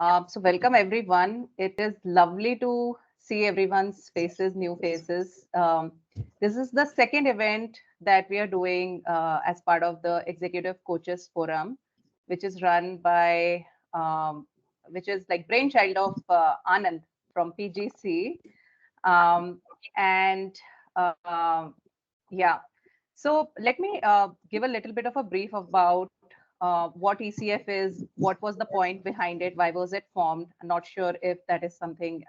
So welcome everyone. It is lovely to see everyone's faces, new faces. This is the second event that we are doing as part of the Executive Coaches Forum, which is run by, which is like brainchild of Anand from PGC. Um, and yeah, so let me give a little bit of a brief about what ECF is, what was the point behind it, why was it formed. I'm not sure if that is something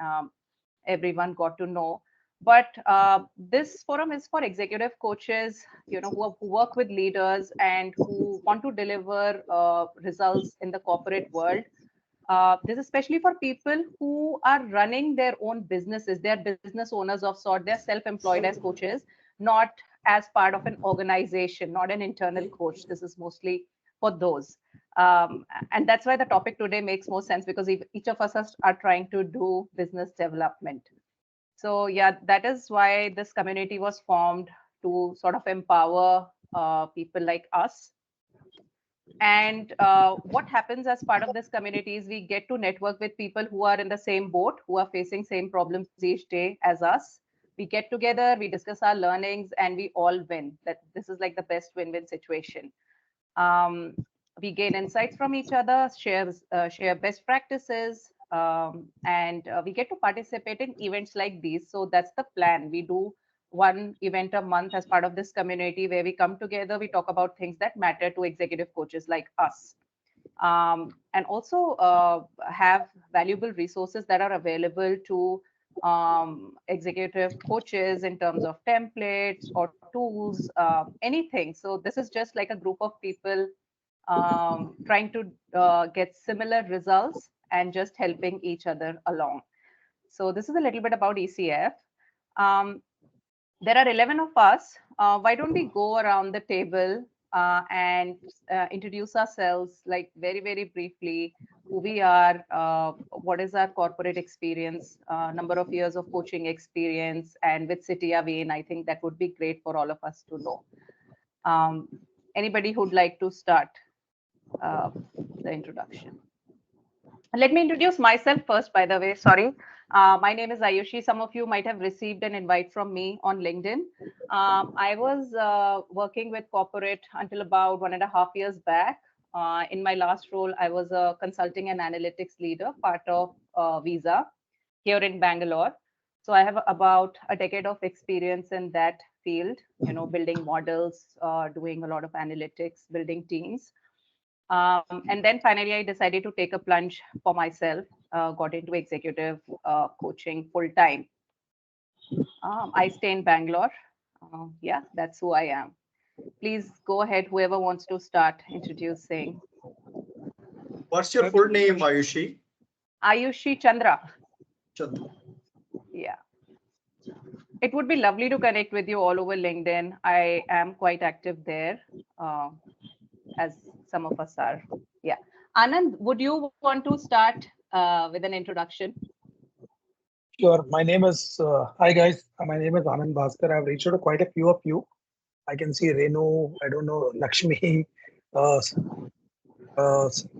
everyone got to know. But this forum is for executive coaches, who work with leaders and who want to deliver results in the corporate world. This is especially for people who are running their own businesses. They're business owners of sort. They're self-employed as coaches, not as part of an organization, not an internal coach. This is mostly for those. And that's why the topic today makes more sense because each of us are trying to do business development. So yeah, that is why this community was formed to sort of empower people like us. And what happens as part of this community is we get to network with people who are in the same boat, who are facing same problems each day as us. We get together, we discuss our learnings, and we all win. That this is like the best win-win situation. Um, we gain insights from each other, share best practices, and we get to participate in events like these. So that's the plan. We do one event a month as part of this community where we come together, we talk about things that matter to executive coaches like us. And also have valuable resources that are available to executive coaches in terms of templates or tools, anything. So this is just like a group of people trying to get similar results and just helping each other along. So this is a little bit about ECF. Um, there are 11 of us. Why don't we go around the table and introduce ourselves, like very, very briefly, who we are, what is our corporate experience, number of years of coaching experience, and which city are we in? I think that would be great for all of us to know. Um, Anybody who'd like to start the introduction? Let me introduce myself first, by the way. Sorry. My name is Ayushi. Some of you might have received an invite from me on LinkedIn. I was working with corporate until about 1.5 years back. In my last role, I was a consulting and analytics leader, part of Visa here in Bangalore. So I have about a decade of experience in that field, building models, doing a lot of analytics, building teams. And then finally, I decided to take a plunge for myself, got into executive coaching full time. I stay in Bangalore. Yeah, that's who I am. Please go ahead, whoever wants to start introducing. What's your full name, Ayushi? Ayushi Chandra. Chandra. Yeah. It would be lovely to connect with you all over LinkedIn. I am quite active there, as some of us are. Yeah. Anand, would you want to start with an introduction? Sure. My name is, hi guys. My name is Anand Bhaskar. I've reached out to quite a few of you. I can see Renu, I don't know, Lakshmi,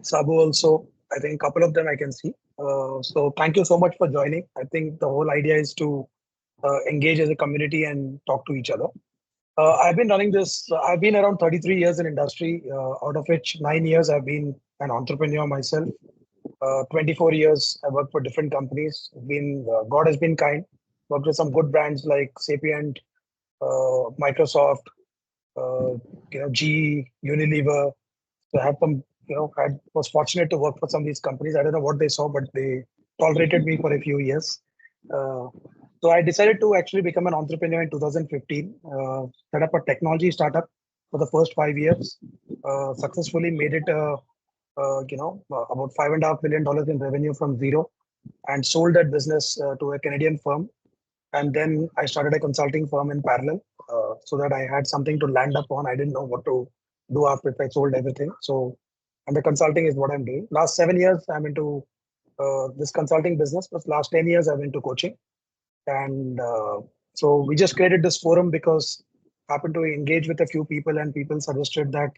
Sabu also. I think a couple of them I can see. So thank you so much for joining. I think the whole idea is to engage as a community and talk to each other. I've been running this, I've been around 33 years in industry, out of which 9 years I've been an entrepreneur myself. 24 years I worked for different companies. God has been kind. Worked with some good brands like Sapient, Microsoft, GE, Unilever. So I have some, was fortunate to work for some of these companies. I don't know what they saw, but they tolerated me for a few years. So I decided to actually become an entrepreneur in 2015. Set up a technology startup for the first 5 years. Successfully made it, about $5.5 million in revenue from zero, and sold that business to a Canadian firm. And then I started a consulting firm in parallel, so that I had something to land up on. I didn't know what to do after I sold everything. So, and the consulting is what I'm doing. Last 7 years, I'm into this consulting business, but last 10 years, I'm into coaching. And so we just created this forum because I happened to engage with a few people, and people suggested that,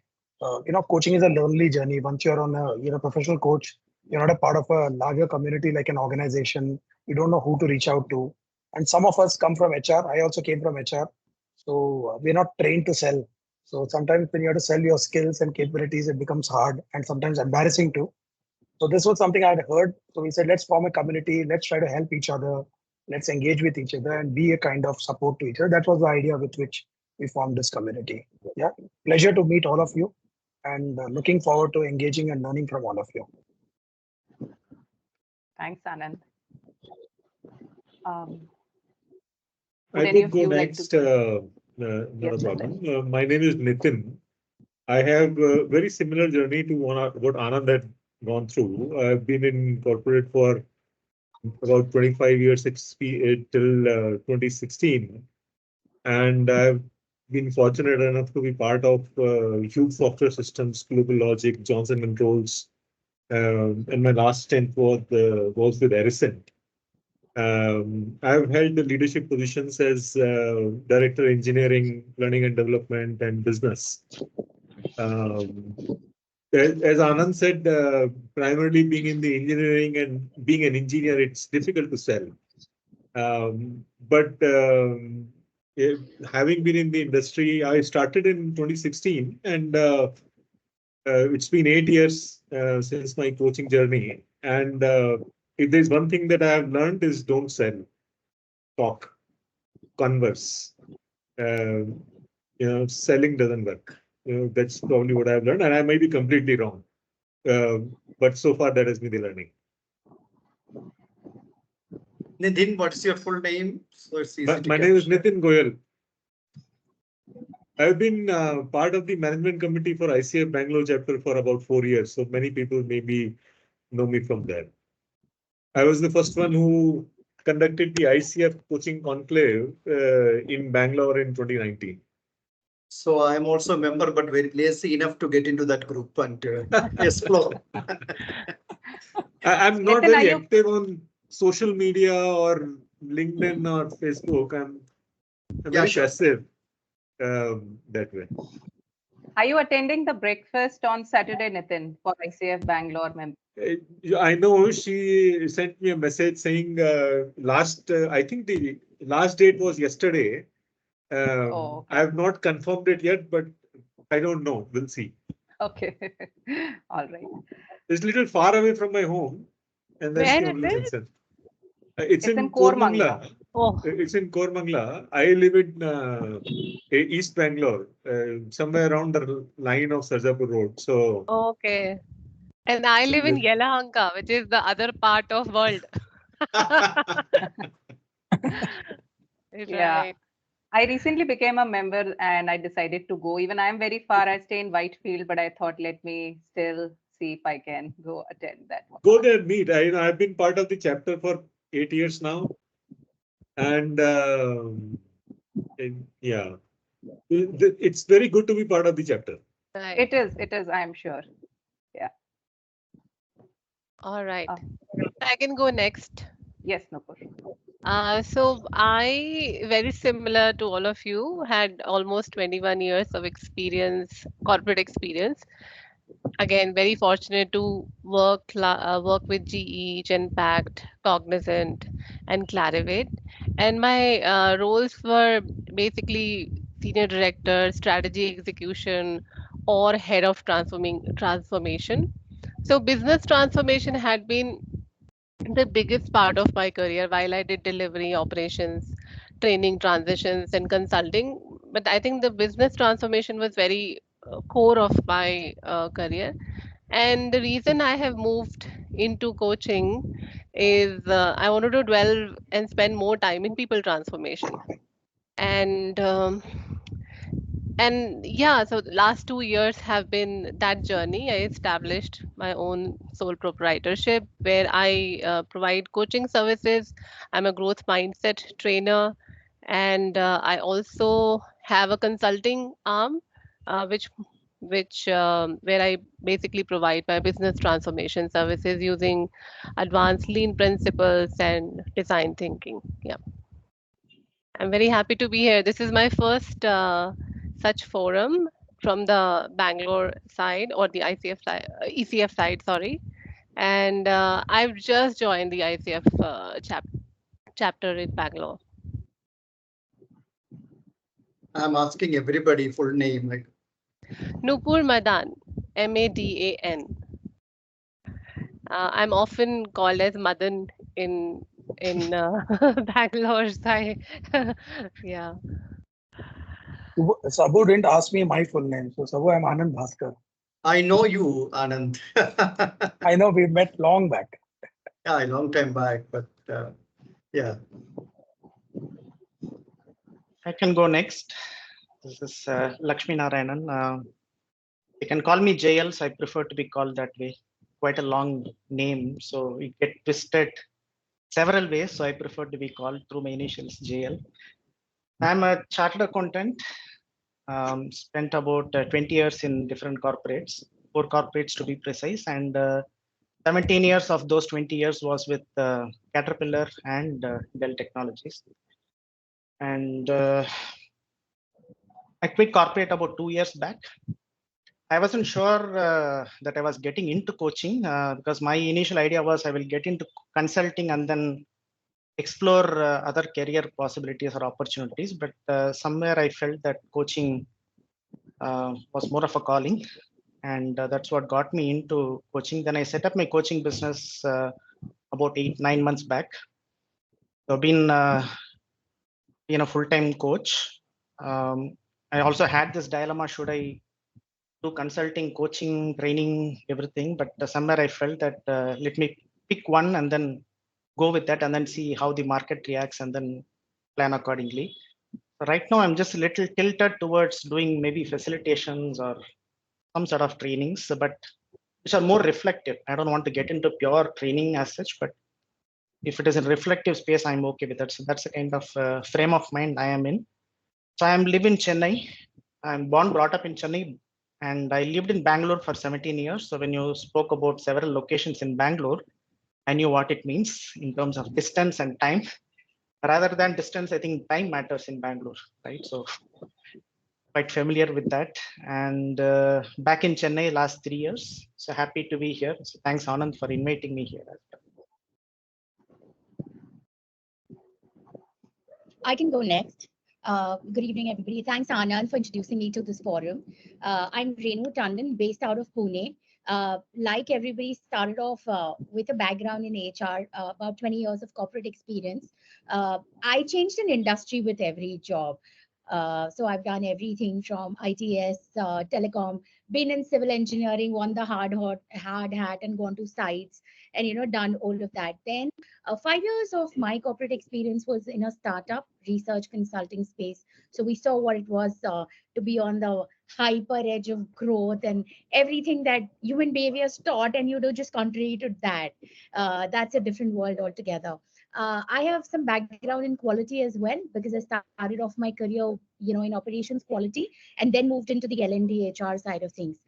coaching is a lonely journey. Once you're on you're a professional coach, you're not a part of a larger community like an organization. You don't know who to reach out to. And some of us come from HR. I also came from HR. So we're not trained to sell. So sometimes when you have to sell your skills and capabilities, it becomes hard and sometimes embarrassing too. So this was something I had heard. So we said, let's form a community. Let's try to help each other. Let's engage with each other and be a kind of support to each other. That was the idea with which we formed this community. Yeah. Pleasure to meet all of you and looking forward to engaging and learning from all of you. Thanks, Anand. I Would any could of go you like next, to? not Yes, a Nitin. problem. My name is Nitin. I have a very similar journey to what Anand had gone through. I've been in corporate for about 25 years till 2016. And I've been fortunate enough to be part of huge software systems, Global Logic, Johnson Controls, and my last stint was with Ericsson. I've held the leadership positions as Director Engineering, Learning and Development, and Business. As Anand said, primarily being in the engineering and being an engineer, it's difficult to sell. But having been in the industry, I started in 2016, and it's been 8 years since my coaching journey. And if there's one thing that I have learned is don't sell, talk, converse. Selling doesn't work. That's probably what I've learned, and I might be completely wrong. But so far, that has been the learning. Nitin, what's your full name? So it's easy to My name is capture. Nitin Goyal. I've been part of the management committee for ICF Bangalore chapter for about 4 years. So many people maybe know me from there. I was the first one who conducted the ICF coaching conclave in Bangalore in 2019. So I'm also a member, but very lazy enough to get into that group and explore. I'm not Nitin, very active on social media or LinkedIn or Facebook. I'm Yeah, very sure. passive that way. Are you attending the breakfast on Saturday, Nitin, for ICF Bangalore members? I know she sent me a message saying I think the last date was yesterday. Okay. I have not confirmed it yet, but I don't know. We'll see. Okay. All right. It's a little far away from my home, and that's Where the it only is? concern. It's in Koramangala. Koramangala. Oh, It's in Koramangala. I live in East Bangalore, somewhere around the line of Sarjapur Road. So okay. And I live in Yelahanka, which is the other part of world. Yeah. Right. I recently became a member and I decided to go. Even I'm very far, I stay in Whitefield, but I thought let me still see if I can go attend that one. go there, meet. I've been part of the chapter for 8 years now. And yeah, it's very good to be part of the chapter. Right. It is, I'm sure. All right. Uh, I can go next. Yes, Nupur. So I, very similar to all of you, had almost 21 years of experience, corporate experience. Again, very fortunate to work with GE, Genpact, Cognizant, and Clarivate. And my roles were basically senior director, strategy execution, or head of transformation. So business transformation had been the biggest part of my career while I did delivery, operations, training, transitions, and consulting. But I think the business transformation was very core of my career. And the reason I have moved into coaching is I wanted to dwell and spend more time in people transformation. And yeah, so the last 2 years have been that journey. I established my own sole proprietorship where I provide coaching services. I'm a growth mindset trainer, and I also have a consulting arm, which where I basically provide my business transformation services using advanced lean principles and design thinking. Yeah. I'm very happy to be here. This is my first such forum from the Bangalore side or the ECF side, sorry. and I've just joined the ICF chapter in Bangalore. I'm asking everybody full name. Like, Nupur Madan, Madan. I'm often called as Madan in Bangalore. So yeah. Sabu didn't ask me my full name. So Sabu, I'm Anand Bhaskar. I know you, Anand. I know we met long back. Yeah, a long time back, but yeah. I can go next. This is Lakshmi Narayanan. You can call me JL, so I prefer to be called that way. Quite a long name, so we get twisted several ways. So I prefer to be called through my initials JL. I'm a chartered accountant. Spent about 20 years in different corporates, 4 corporates to be precise, and 17 years of those 20 years was with Caterpillar and Dell Technologies. And I quit corporate about 2 years back. I wasn't sure that I was getting into coaching because my initial idea was I will get into consulting and then explore other career possibilities or opportunities. But somewhere I felt that coaching was more of a calling, and that's what got me into coaching. Then I set up my coaching business about 8-9 months back. So I've been a full-time coach. I also had this dilemma: should I do consulting, coaching, training, everything? But somewhere I felt that let me pick one and then go with that, and then see how the market reacts, and then plan accordingly. Right now, I'm just a little tilted towards doing maybe facilitations or some sort of trainings, but which are more reflective. I don't want to get into pure training as such, but if it is a reflective space, I'm okay with that. So that's the kind of frame of mind I am in. So I live in Chennai. I'm born, brought up in Chennai, and I lived in Bangalore for 17 years. So when you spoke about several locations in Bangalore, I knew what it means in terms of distance and time. Rather than distance, I think time matters in Bangalore, right? So quite familiar with that. And back in Chennai last 3 years. So happy to be here. So thanks, Anand, for inviting me here. I can go next. Good evening, everybody. Thanks, Anand, for introducing me to this forum. I'm Renu Tandon, based out of Pune. Like everybody, started off with a background in HR, about 20 years of corporate experience. I changed an industry with every job. So I've done everything from ITS, telecom, been in civil engineering, won the hard hat, and gone to sites, and done all of that. Then 5 years of my corporate experience was in a startup research consulting space. So we saw what it was to be on the hyper edge of growth and everything that human behavior is taught, and you do just contrary to that. That's a different world altogether. I have some background in quality as well, because I started off my career, in operations quality, and then moved into the L&D HR side of things.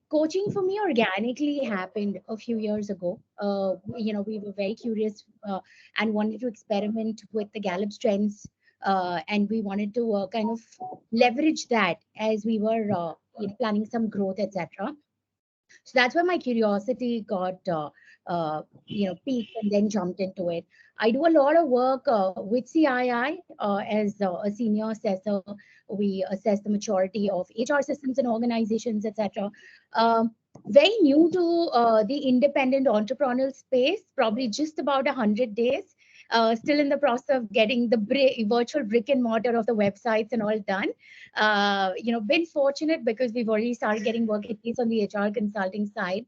Coaching for me organically happened a few years ago. We were very curious and wanted to experiment with the Gallup strengths, and we wanted to kind of leverage that as we were planning some growth, etc. So that's where my curiosity got peaked, and then jumped into it. I do a lot of work with CII as a senior assessor. We assess the maturity of HR systems and organizations, etc. Very new to the independent entrepreneurial space, probably just about 100 days. Still in the process of getting the virtual brick and mortar of the websites and all done. Been fortunate because we've already started getting work, at least on the HR consulting side.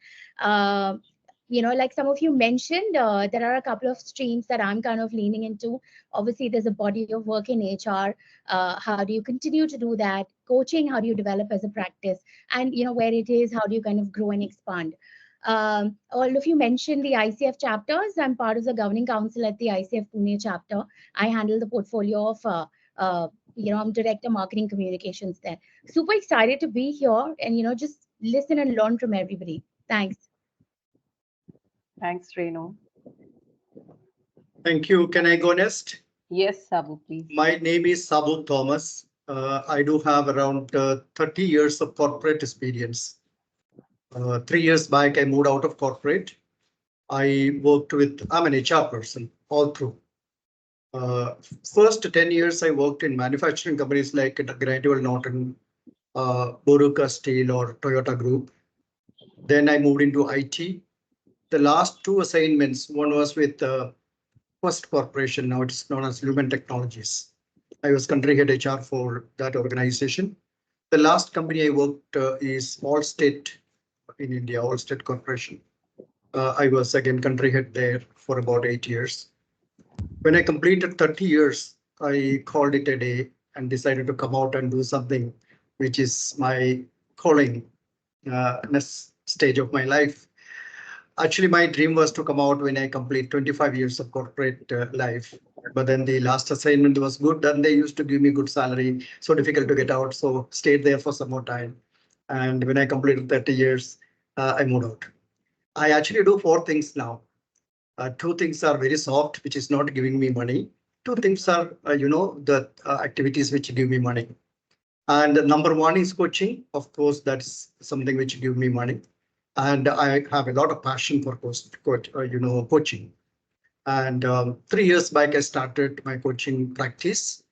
Like some of you mentioned, there are a couple of streams that I'm kind of leaning into. Obviously, there's a body of work in HR. How do you continue to do that? Coaching, how do you develop as a practice? And where it is, how do you kind of grow and expand? All of you mentioned the ICF chapters. I'm part of the governing council at the ICF Pune chapter. I handle the portfolio of I'm director marketing communications there. Super excited to be here and just listen and learn from everybody. Thanks. Thanks, Renu. Thank you. Can I go next? Yes, Sabu, please. My name is Sabu Thomas. I do have around 30 years of corporate experience. 3 years back, I moved out of corporate I worked with, I'm an HR person all through. First 10 years, I worked in manufacturing companies like Gradual Norton, Boruca Steel or Toyota Group. Then I moved into IT. The last two assignments, one was with First Corporation, now it's known as Lumen Technologies. I was country head HR for that organization. The last company I worked is Allstate in India, Allstate Corporation. I was again country head there for about 8 years. When I completed 30 years, I called it a day and decided to come out and do something which is my calling, next stage of my life. Actually, my dream was to come out when I complete 25 years of corporate life. But then the last assignment was good and they used to give me good salary. So difficult to get out. So stayed there for some more time. And when I completed 30 years, I moved out. I actually do four things now. Two things are very soft, which is not giving me money. Two things are, the activities which give me money. And number one is coaching. Of course, that's something which give me money. And I have a lot of passion for coaching. And 3 years back, I started my coaching practice.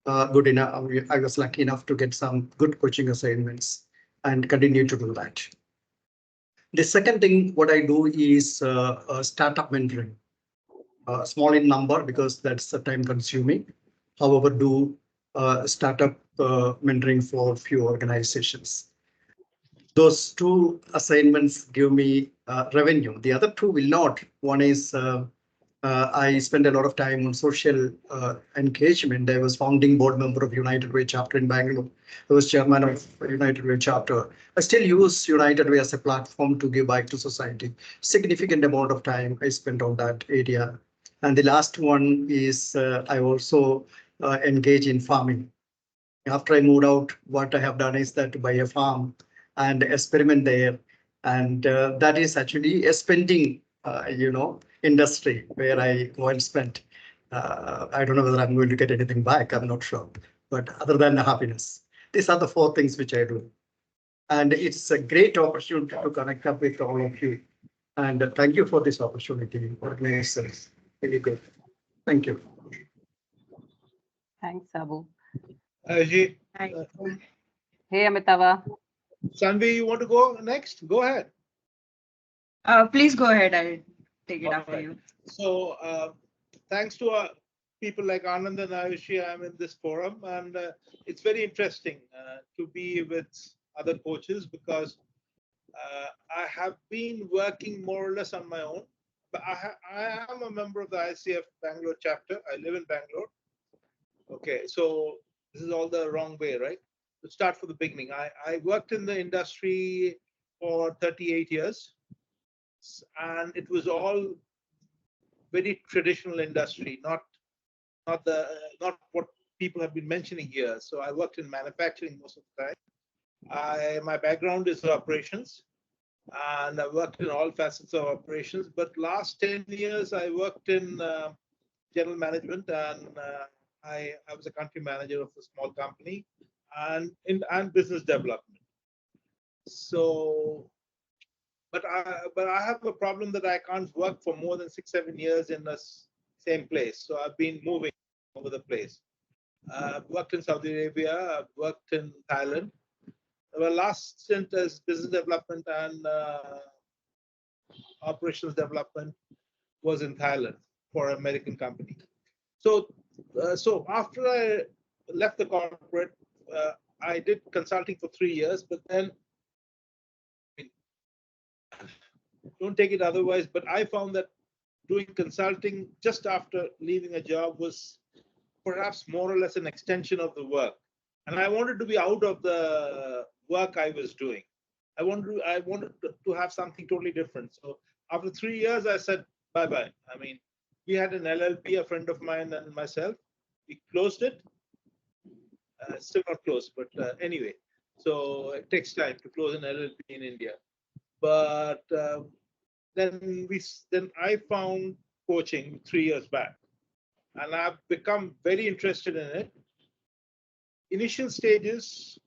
Good enough. I was lucky enough to get some good coaching assignments and continue to do that. The second thing, what I do is startup mentoring. Small in number because that's the time consuming. However, do startup mentoring for few organizations. Those two assignments give me revenue. The other two will not. One is I spend a lot of time on social engagement. I was founding board member of United Way chapter in Bangalore. I was chairman of United Way chapter. I still use United Way as a platform to give back to society. Significant amount of time I spent on that area. And the last one is I also engage in farming. After I moved out, what I have done is that to buy a farm and experiment there. And that is actually a spending, industry where I go and spend. I don't know whether I'm going to get anything back. I'm not sure. But other than the happiness, these are the four things which I do. And it's a great opportunity to connect up with all of you. And thank you for this opportunity. Organizers, really good. Thank you. Thanks, Abu. Ajay, Hey, Amitava. Sanvi, you want to go next? Go ahead. Please go ahead. I'll take it All after right. you. So thanks to people like Anand and Ayushi, I'm in this forum, and it's very interesting to be with other coaches because I have been working more or less on my own. But I am a member of the ICF Bangalore chapter. I live in Bangalore. Okay, so this is all the wrong way, right? Let's start from the beginning. I worked in the industry for 38 years, and it was all very traditional industry, not what people have been mentioning here. So I worked in manufacturing most of the time. My background is operations, and I worked in all facets of operations. But last 10 years, I worked in general management, and I was a country manager of a small company, and business development. So, but I have a problem that I can't work for more than 6-7 years in the same place. So I've been moving over the place. I've worked in Saudi Arabia. I've worked in Thailand. My last stint as business development and operations development was in Thailand for an American company. So, so after I left the corporate, I did consulting for 3 years, but then, don't take it otherwise, but I found that doing consulting just after leaving a job was perhaps more or less an extension of the work. And I wanted to be out of the work I was doing. I wanted to have something totally different. So after 3 years, I said, bye-bye. I mean, we had an LLP, a friend of mine and myself. We closed it. Still not closed, but anyway. So it takes time to close an LLP in India. But then I found coaching 3 years back, and I've become very interested in it. Initial stages,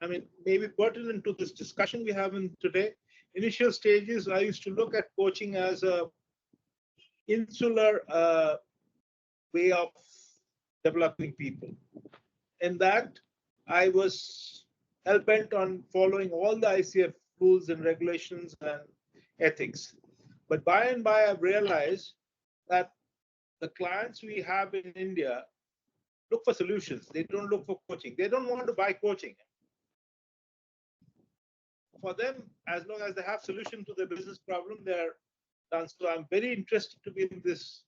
I mean, maybe pertinent to this discussion we have in today. Initial stages, I used to look at coaching as a insular way of developing people. In that, I was hell-bent on following all the ICF rules and regulations and ethics. But by and by, I've realized that the clients we have in India look for solutions. They don't look for coaching. They don't want to buy coaching. For them, as long as they have solution to their business problem, they're done. So I'm very interested to be in this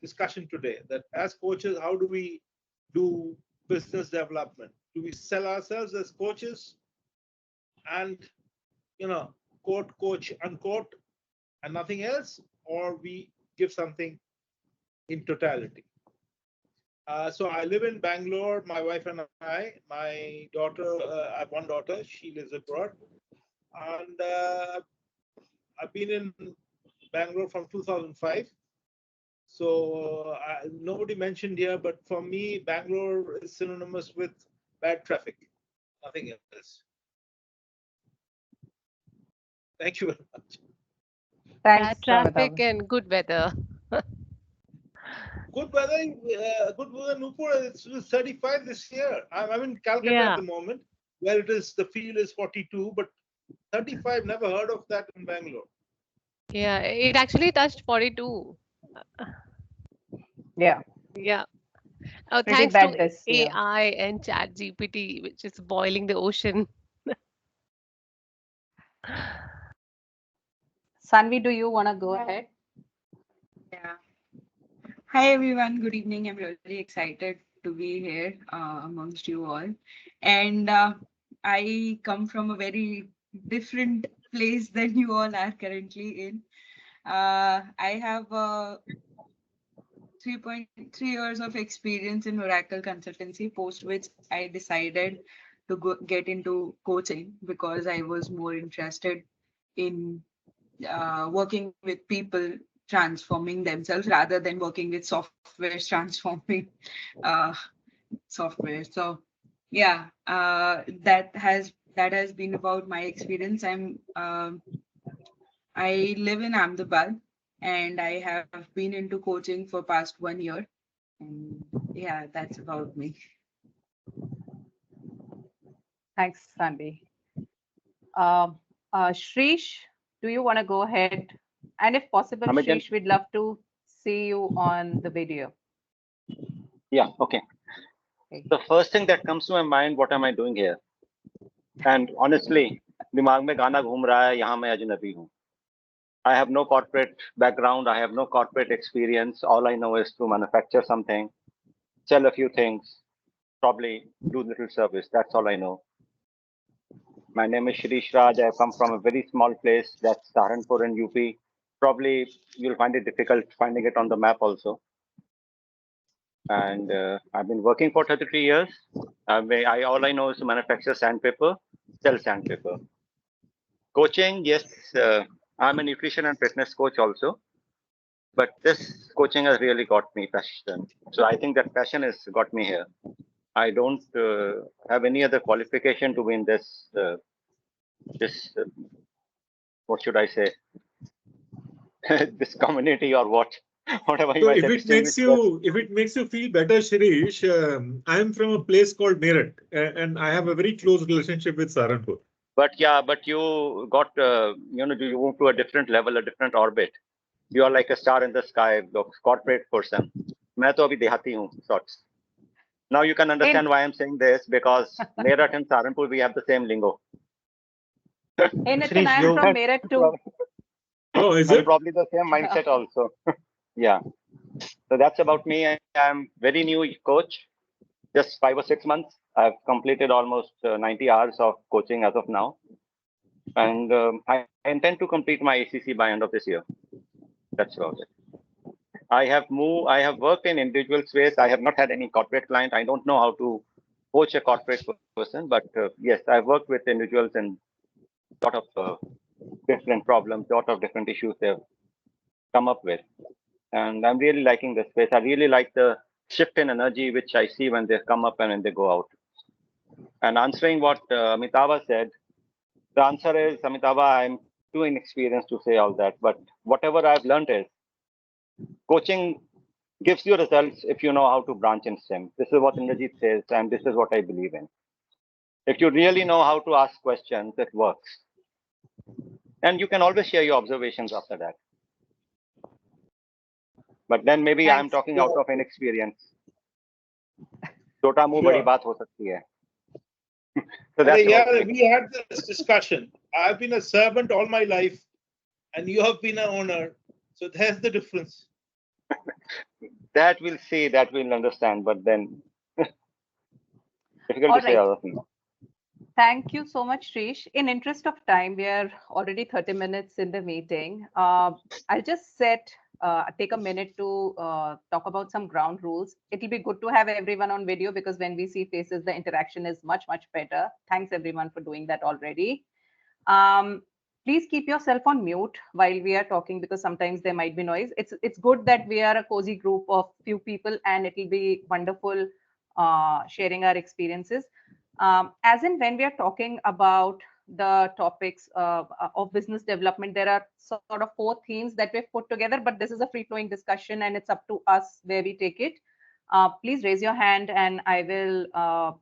discussion today, that as coaches, how do we do business development? Do we sell ourselves as coaches and, quote, coach, unquote, and nothing else, or we give something in totality? So I live in Bangalore, my wife and I. My daughter, I have one daughter, she lives abroad. And I've been in Bangalore from 2005. So nobody mentioned here, but for me, Bangalore is synonymous with bad traffic, nothing else. Thank you very much. Thanks, Bad traffic Amitabh. and good weather. Good weather, Nupur. It's 35 this year. I'm in Calcutta Yeah. at the moment, where the feel is 42, but 35, never heard of that in Bangalore. Yeah, it actually touched 42. Yeah, Yeah. pretty Thanks to bad this year. AI and Chat GPT, which is boiling the ocean. Sanvi, do you want to go ahead? Yeah. Hi, everyone. Good evening. I'm really excited to be here amongst you all. And I come from a very different place than you all are currently in. I have 3.3 years of experience in Oracle consultancy, post which I decided to get into coaching because I was more interested in working with people transforming themselves rather than working with software transforming uh, software. So yeah, that has been about my experience. I live in Ahmedabad and I have been into coaching for past 1 year. And yeah, that's about me. Thanks, Sanvi. Shrish, do you want to go ahead? And if possible, Amitabh? Shrish, we'd love to see you on the video. Yeah, okay. Okay. The first thing that comes to my mind, what am I doing here? And honestly, दिमाग में गाना घूम रहा है, यहाँ मैं अजनबी हूँ. I have no corporate background. I have no corporate experience. All I know is to manufacture something, sell a few things, probably do little service. That's all I know. My name is Shirish Raj. I come from a very small place, that's Saharanpur in UP. Probably you'll find it difficult finding it on the map also. And I've been working for 33 years. All I know is to manufacture sandpaper, sell sandpaper. Coaching, yes, I'm a nutrition and fitness coach also. But this coaching has really got me passion. So I think that passion has got me here. I don't have any other qualification to be in this, what should I say, this community or what? Whatever you So might if say, it makes you feel better, Shirish, I'm from a place called Meerut, and I have a very close relationship with Saharanpur. But yeah, but you got you move to a different level, a different orbit. You are like a star in the sky, the corporate person. मैं तो अभी देहाती हूँ, sorts. Now you can understand why I'm saying this, because Meerut and Saharanpur, we have the same lingo. Hey, Nitin, Shirish, I'm from Meerut too. Oh, is And it? probably the same mindset also. Yeah. So that's about me. I'm very new coach, just 5 or 6 months. I've completed almost 90 hours of coaching as of now. And I intend to complete my ACC by end of this year. That's about it. I have worked in individual space. I have not had any corporate client. I don't know how to coach a corporate person, but yes, I've worked with individuals and a lot of different problems, a lot of different issues they've come up with. And I'm really liking this space. I really like the shift in energy which I see when they come up and when they go out. And answering what Amitabha said, the answer is, Amitabha, I'm too inexperienced to say all that. But whatever I've learned is Coaching gives you results if you know how to branch and stem. This is what Indrajit says, and this is what I believe in. If you really know how to ask questions, it works. And you can always share your observations after that. But then maybe I'm Thanks. talking out of inexperience. Chota muh badi baat ho sakti hai. So that's Yeah, about me. we had this discussion. I've been a servant all my life, and you have been an owner. So there's the difference. That we'll see, that we'll understand, but then difficult All to say right. other things. Thank you so much, Trish. In interest of time, we are already 30 minutes in the meeting. I'll just take a minute to talk about some ground rules. It'll be good to have everyone on video because when we see faces, the interaction is much, much better. Thanks everyone for doing that already. Please keep yourself on mute while we are talking because sometimes there might be noise. It's good that we are a cozy group of few people and it'll be wonderful sharing our experiences. As in when we are talking about the topics of business development, there are sort of 4 themes that we've put together, but this is a free-flowing discussion and it's up to us where we take it. Please raise your hand and I will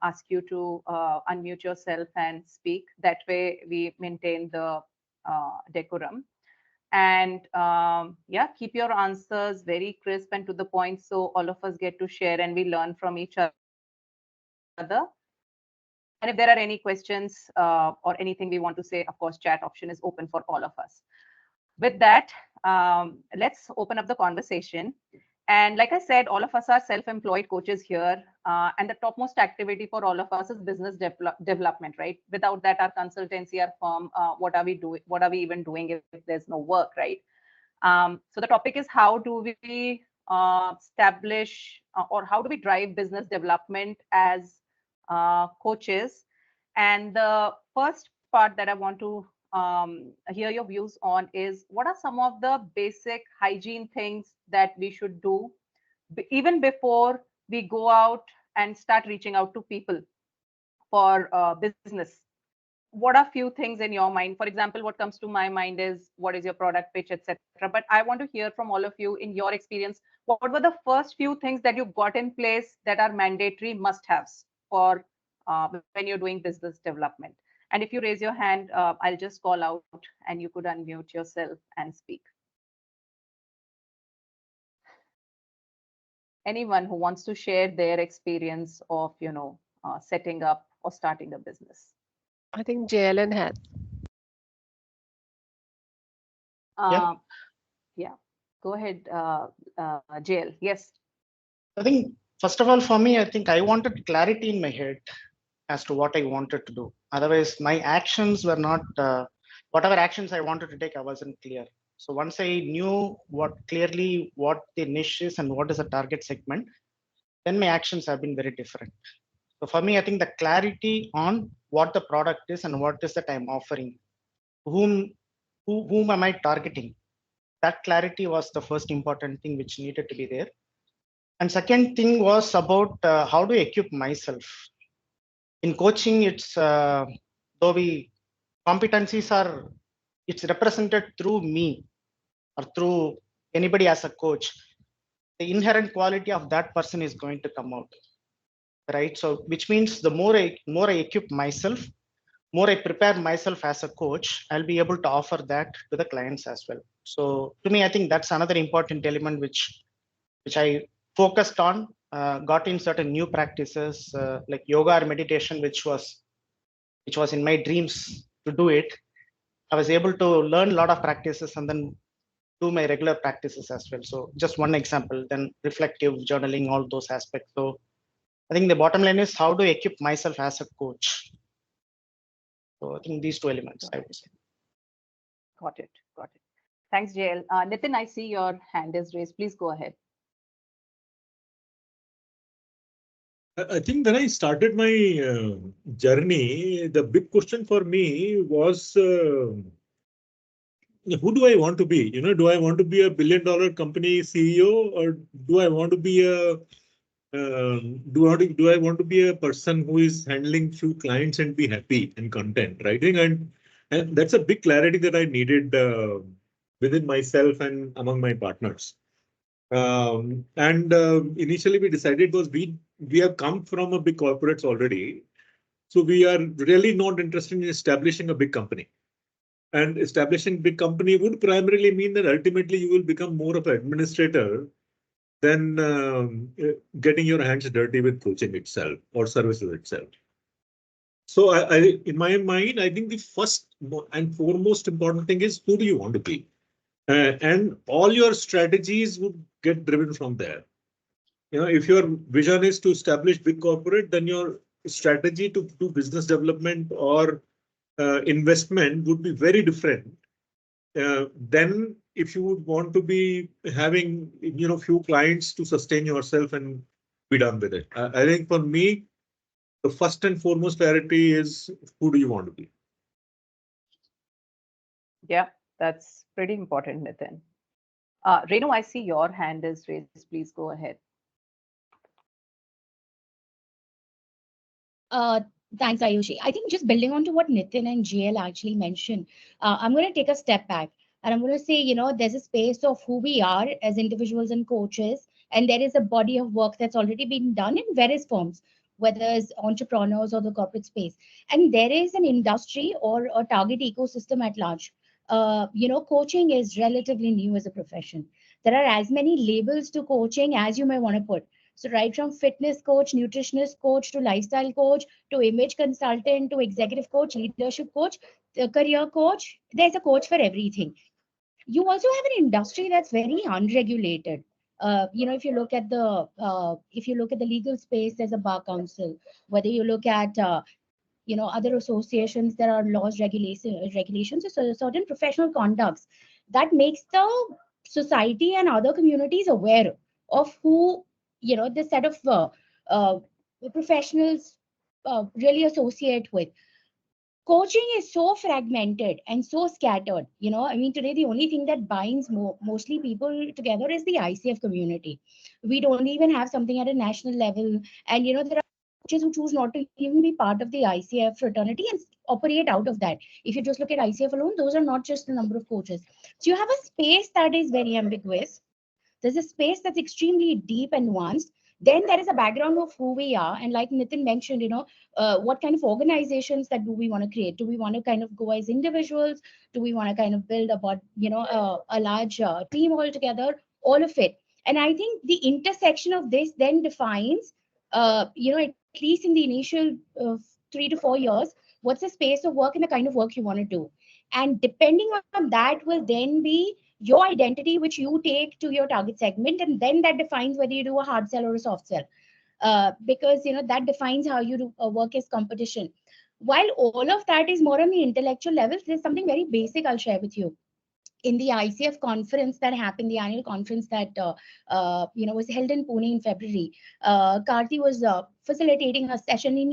ask you to unmute yourself and speak. That way we maintain the decorum. And yeah, keep your answers very crisp and to the point so all of us get to share and we learn from each other. And if there are any questions or anything we want to say, of course, chat option is open for all of us. With that, let's open up the conversation. And like I said, all of us are self-employed coaches here. And the topmost activity for all of us is business development, right? Without that, our consultancy, our firm, what are we doing? What are we even doing if there's no work, right? So the topic is how do we establish or how do we drive business development as coaches? And the first part that I want to hear your views on is what are some of the basic hygiene things that we should do even before we go out and start reaching out to people for business? What are few things in your mind? For example, what comes to my mind is what is your product pitch, etc. But I want to hear from all of you in your experience. What were the first few things that you got in place that are mandatory must-haves for when you're doing business development? And if you raise your hand, I'll just call out and you could unmute yourself and speak. Anyone who wants to share their experience of, setting up or starting a business? I think JLN has. Yeah, go ahead, JL. Yes. I think, first of all, for me, I think I wanted clarity in my head as to what I wanted to do. Otherwise, my actions were not, whatever actions I wanted to take, I wasn't clear. So once I knew what the niche is and what is the target segment, then my actions have been very different. So for me, I think the clarity on what the product is and what is that I'm offering, whom am I targeting? That clarity was the first important thing which needed to be there. And second thing was about how to equip myself. In coaching, it's though competencies are, it's represented through me or through anybody as a coach. The inherent quality of that person is going to come out, right? So which means the more I equip myself, more I prepare myself as a coach, I'll be able to offer that to the clients as well. So to me, I think that's another important element which I focused on, got in certain new practices like yoga or meditation, which was in my dreams to do it. I was able to learn a lot of practices and then do my regular practices as well. So just one example, then reflective journaling, all those aspects. So I think the bottom line is how to equip myself as a coach. So I think these 2 elements, I would say. Got it. Thanks, JL. Nitin, I see your hand is raised. Please go ahead. I think when I started my journey, the big question for me was, who do I want to be? Do I want to be a billion-dollar company CEO, or do I want to be do I want to be a person who is handling few clients and be happy and content, right? And that's a big clarity that I needed within myself and among my partners. And initially we decided was we have come from a big corporates already. So we are really not interested in establishing a big company. And establishing big company would primarily mean that ultimately you will become more of an administrator than getting your hands dirty with coaching itself or services itself. So in my mind, I think the first and foremost important thing is who do you want to be? And all your strategies would get driven from there. You know, if your vision is to establish big corporate, then your strategy to do business development or investment would be very different. Then if you would want to be having, few clients to sustain yourself and be done with it. I think for me, the first and foremost priority is who do you want to be? Yeah, that's pretty important, Nitin. Renu, I see your hand is raised. Please go ahead. Thanks, Ayushi. I think just building on to what Nitin and GL actually mentioned, I'm going to take a step back and I'm going to say, there's a space of who we are as individuals and coaches, and there is a body of work that's already been done in various forms, whether it's entrepreneurs or the corporate space. And there is an industry or a target ecosystem at large. Coaching is relatively new as a profession. There are as many labels to coaching as you may want to put. So right from fitness coach, nutritionist coach to lifestyle coach to image consultant to executive coach, leadership coach, career coach, there's a coach for everything. You also have an industry that's very unregulated. If you look at the legal space, there's a bar council. Whether you look at other associations, there are laws, regulations, so certain professional conducts that makes the society and other communities aware of who this set of professionals really associate with. Coaching is so fragmented and so scattered. Today the only thing that binds mostly people together is the ICF community. We don't even have something at a national level, and there are coaches who choose not to even be part of the ICF fraternity and operate out of that. If you just look at ICF alone, those are not just the number of coaches. So you have a space that is very ambiguous. There's a space that's extremely deep and nuanced. Then there is a background of who we are, and like Nitin mentioned, what kind of organizations that do we want to create? Do we want to kind of go as individuals? Do we want to kind of build about a large team altogether? All of it. And I think the intersection of this then defines, at least in the initial 3 to 4 years, what's the space of work and the kind of work you want to do. And depending on that will then be your identity, which you take to your target segment, and then that defines whether you do a hard sell or a soft sell, because that defines how you do work as competition. While all of that is more on the intellectual level, there's something very basic I'll share with you. In the ICF conference that happened, the annual conference that was held in Pune in February, Karthi was facilitating a session, and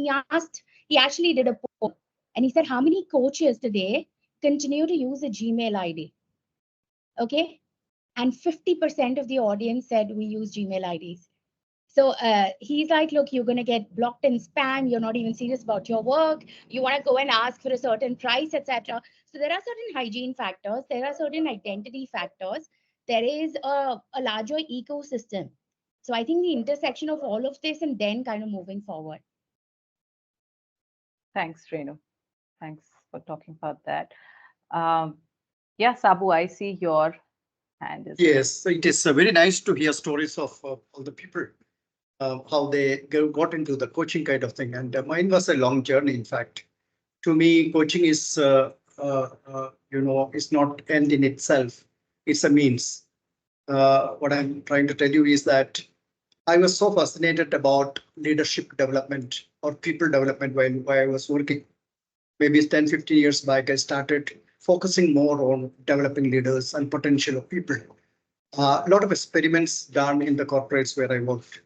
he actually did a poll, and he said, how many coaches today continue to use a Gmail ID? Okay. And 50% of the audience said we use Gmail IDs. So he's like, look, you're going to get blocked in spam. You're not even serious about your work. You want to go and ask for a certain price, etc. So there are certain hygiene factors. There are certain identity factors. There is a larger ecosystem. So I think the intersection of all of this and then kind of moving forward. Thanks, Renu. Thanks for talking about that. Yeah, Sabu, I see your hand is Yes, it is very nice to hear stories of all the people, how they got into the coaching kind of thing. And mine was a long journey, in fact. To me, coaching is, is not end in itself. It's a means. What I'm trying to tell you is that I was so fascinated about leadership development or people development while I was working. Maybe 10, 15 years back, I started focusing more on developing leaders and potential of people. A lot of experiments done in the corporates where I worked.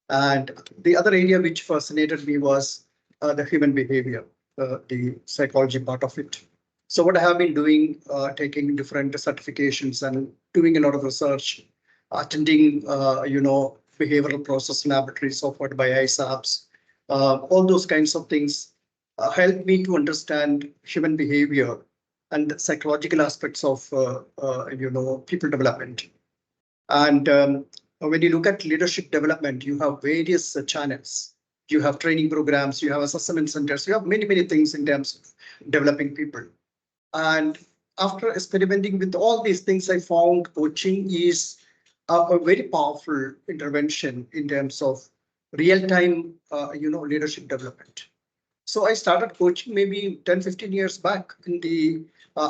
And the other area which fascinated me was the human behavior, the psychology part of it. So what I have been doing, taking different certifications and doing a lot of research, attending, behavioral process laboratories offered by ISAPs, all those kinds of things help me to understand human behavior and the psychological aspects of, people development. And when you look at leadership development, you have various channels. You have training programs, you have assessment centers, you have many, many things in terms of developing people. And after experimenting with all these things, I found coaching is a very powerful intervention in terms of real-time, leadership development. So I started coaching maybe 10, 15 years back in the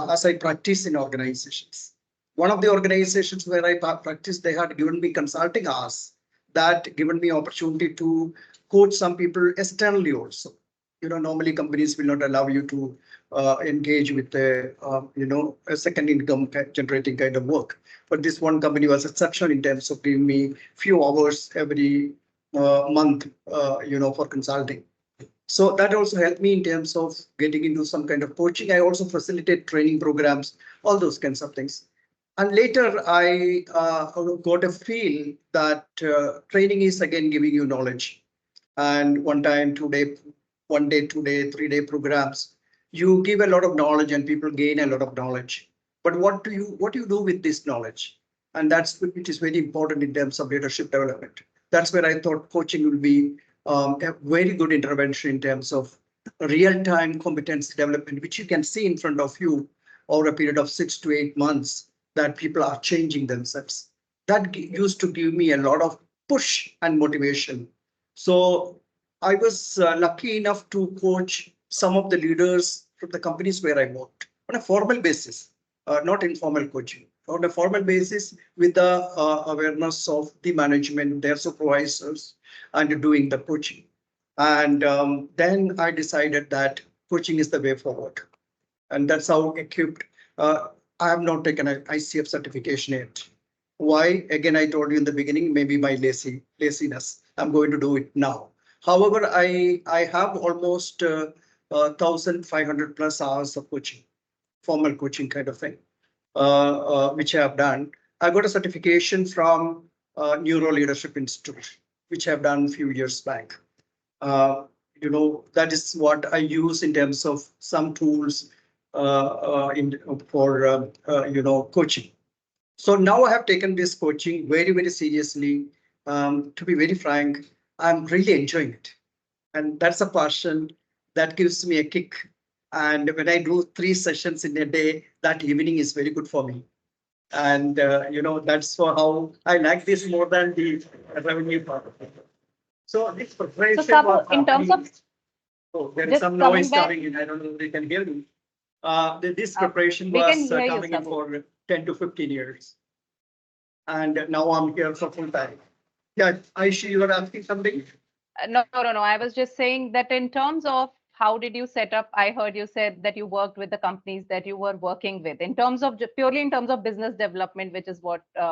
as I practice in organizations. One of the organizations where I practiced, they had given me consulting hours that given me opportunity to coach some people externally also. Normally companies will not allow you to engage with a second income generating kind of work. But this one company was exceptional in terms of giving me few hours every month, for consulting. So that also helped me in terms of getting into some kind of coaching. I also facilitate training programs, all those kinds of things. And later I got a feel that training is again giving you knowledge. And one time, 2 day, 1 day, 2 day, 3 day programs, you give a lot of knowledge and people gain a lot of knowledge. But what do you do with this knowledge? And that's which is very important in terms of leadership development. That's where I thought coaching will be a very good intervention in terms of real-time competency development, which you can see in front of you over a period of 6 to 8 months that people are changing themselves. That used to give me a lot of push and motivation. So I was lucky enough to coach some of the leaders from the companies where I worked on a formal basis, not informal coaching. On a formal basis with the awareness of the management, their supervisors, and doing the coaching. And then I decided that coaching is the way forward. And that's how equipped. I have not taken an ICF certification yet. Why? Again, I told you in the beginning, maybe my laziness. I'm going to do it now. However, I have almost 1,500 plus hours of coaching, formal coaching kind of thing, which I have done. I got a certification from Neuro Leadership Institute, which I've done a few years back. That is what I use in terms of some tools for coaching. So now I have taken this coaching very, very seriously. To be very frank, I'm really enjoying it. And that's a passion that gives me a kick. And when I do 3 sessions in a day, that evening is very good for me. And, that's for how I like this more than the revenue part of it. So this preparation. So Sabu, in terms of. Oh, there is some noise coming in. I don't know if they can hear me. This preparation was coming in for 10 to 15 years. And now I'm here for full time. Yeah, Aishi, you were asking something? No. I was just saying that in terms of how did you set up? I heard you said that you worked with the companies that you were working with. In terms of purely in terms of business development, which is what we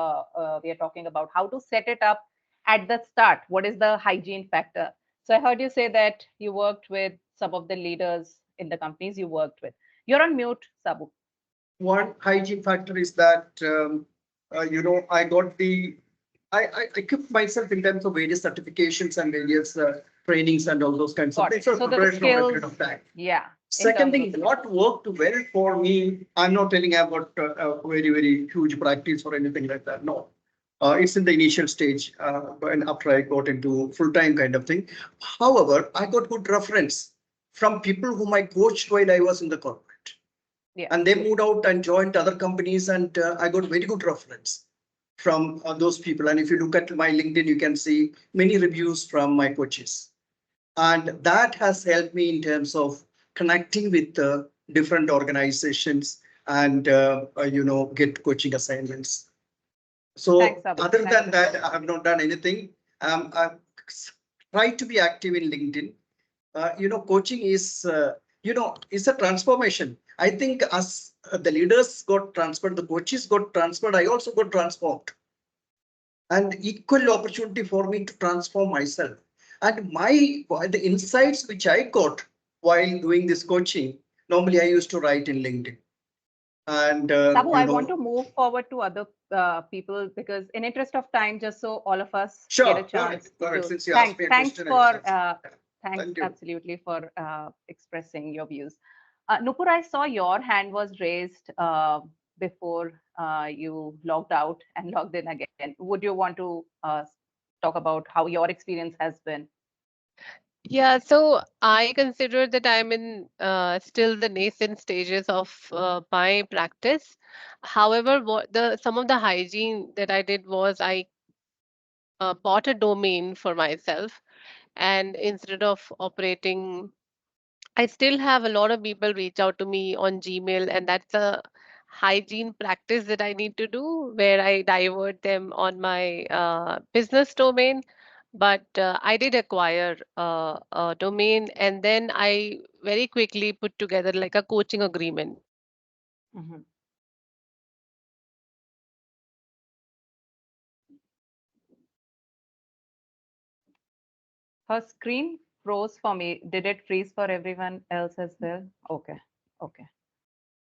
are talking about, how to set it up at the start. What is the hygiene factor? So I heard you say that you worked with some of the leaders in the companies you worked with. You're on mute, Sabu. One hygiene factor is that I got I equipped myself in terms of various certifications and various trainings and all those kinds of things. So the skills, of time. Yeah. Second thing, what worked well for me, I'm not telling I've got a very, very huge practice or anything like that. No, it's in the initial stage and after I got into full-time kind of thing. However, I got good reference from people whom I coached while I was in the corporate. Yeah. And they moved out and joined other companies and I got very good reference from those people. And if you look at my LinkedIn, you can see many reviews from my coaches. And that has helped me in terms of connecting with different organizations and, get coaching assignments. So thanks, other than that, I have not done anything. I've tried to be active in LinkedIn. Coaching is, is a transformation. I think as the leaders got transferred, the coaches got transferred, I also got transformed. And equal opportunity for me to transform myself. And the insights which I got while doing this coaching, normally I used to write in LinkedIn. And Sabu, I want to move forward to other people because in interest of time, just so all of us get a chance. Thanks absolutely for expressing your views. Nupur, I saw your hand was raised before you logged out and logged in again? Would you want to talk about how your experience has been? Yeah, so I consider that I'm in still the nascent stages of my practice. However, what the some of the hygiene that I did was I bought a domain for myself, and instead of operating, I still have a lot of people reach out to me on Gmail, and that's a hygiene practice that I need to do where I divert them on my business domain. But I did acquire a domain, and then I very quickly put together like a coaching agreement. Mhm. Her screen froze for me. Did it freeze for everyone else as well? Okay. Okay.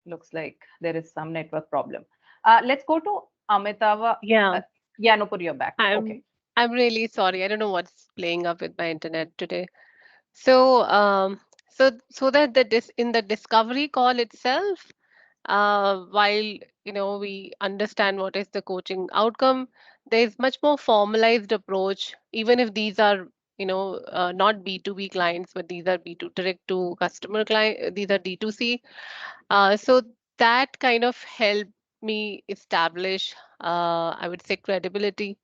Looks like there is some network problem. Let's go to Amitava. Yeah, Yeah, Nupur, you're back. Okay. I'm really sorry. I don't know what's playing up with my internet today. So, so that in the discovery call itself, while we understand what is the coaching outcome, there's much more formalized approach. Even if these are not B2B clients, but these are B2 direct to customer client. These are D2C. So that kind of helped me establish, I would say, credibility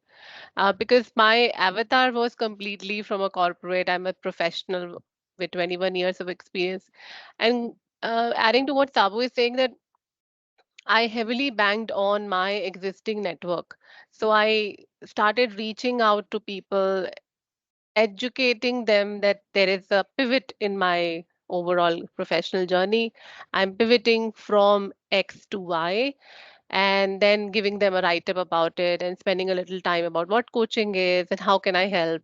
because my avatar was completely from a corporate. I'm a professional with 21 years of experience. And adding to what Sabu is saying, that I heavily banked on my existing network. So I started reaching out to people, educating them that there is a pivot in my overall professional journey. I'm pivoting from X to Y, and then giving them a write up about it and spending a little time about what coaching is and how can I help.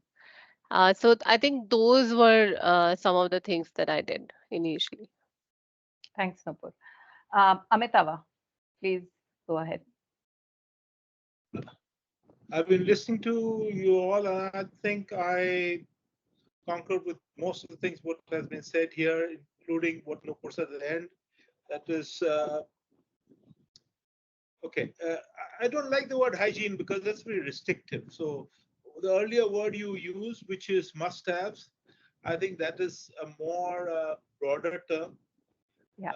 So I think those were some of the things that I did initially. Thanks, Nupur. Amitava, please go ahead. I've been listening to you all, and I think I concur with most of the things what has been said here, including what Nupur said at the end. That is okay. I don't like the word hygiene because that's very restrictive. So the earlier word you use, which is must-haves, I think that is a more broader term. Yeah.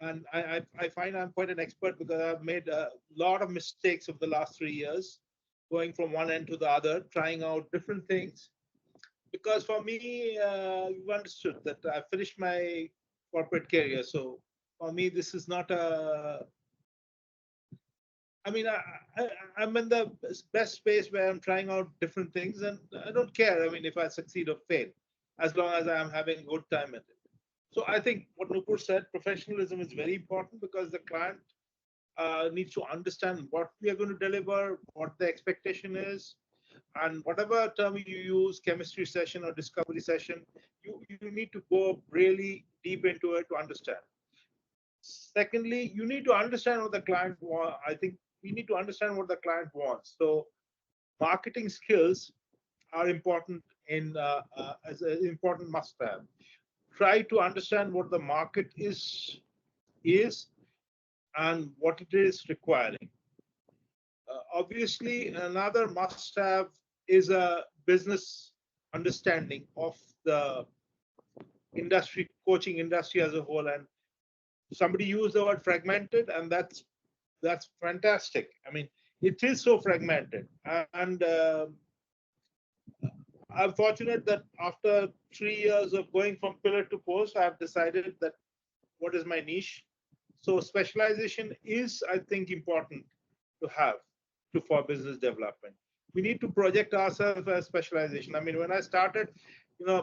And I find I'm quite an expert because I've made a lot of mistakes over the last 3 years, going from one end to the other, trying out different things. Because for me, you understood that I finished my corporate career. So for me, this is not a, I mean, I'm in the best space where I'm trying out different things and I don't care. I mean, if I succeed or fail, as long as I'm having a good time at it. So I think what Nupur said, professionalism is very important because the client needs to understand what we are going to deliver, what the expectation is, and whatever term you use, chemistry session or discovery session, you need to go really deep into it to understand. Secondly, you need to understand what the client wants. I think we need to understand what the client wants. So marketing skills are important as an important must-have. Try to understand what the market is and what it is requiring. Obviously, another must-have is a business understanding of the industry, coaching industry as a whole. And somebody used the word fragmented, and that's fantastic. I mean, it is so fragmented, and I'm fortunate that after 3 years of going from pillar to post, I've decided that what is my niche. So specialization is, I think, important to have for business development. We need to project ourselves as specialization. I mean, when I started, a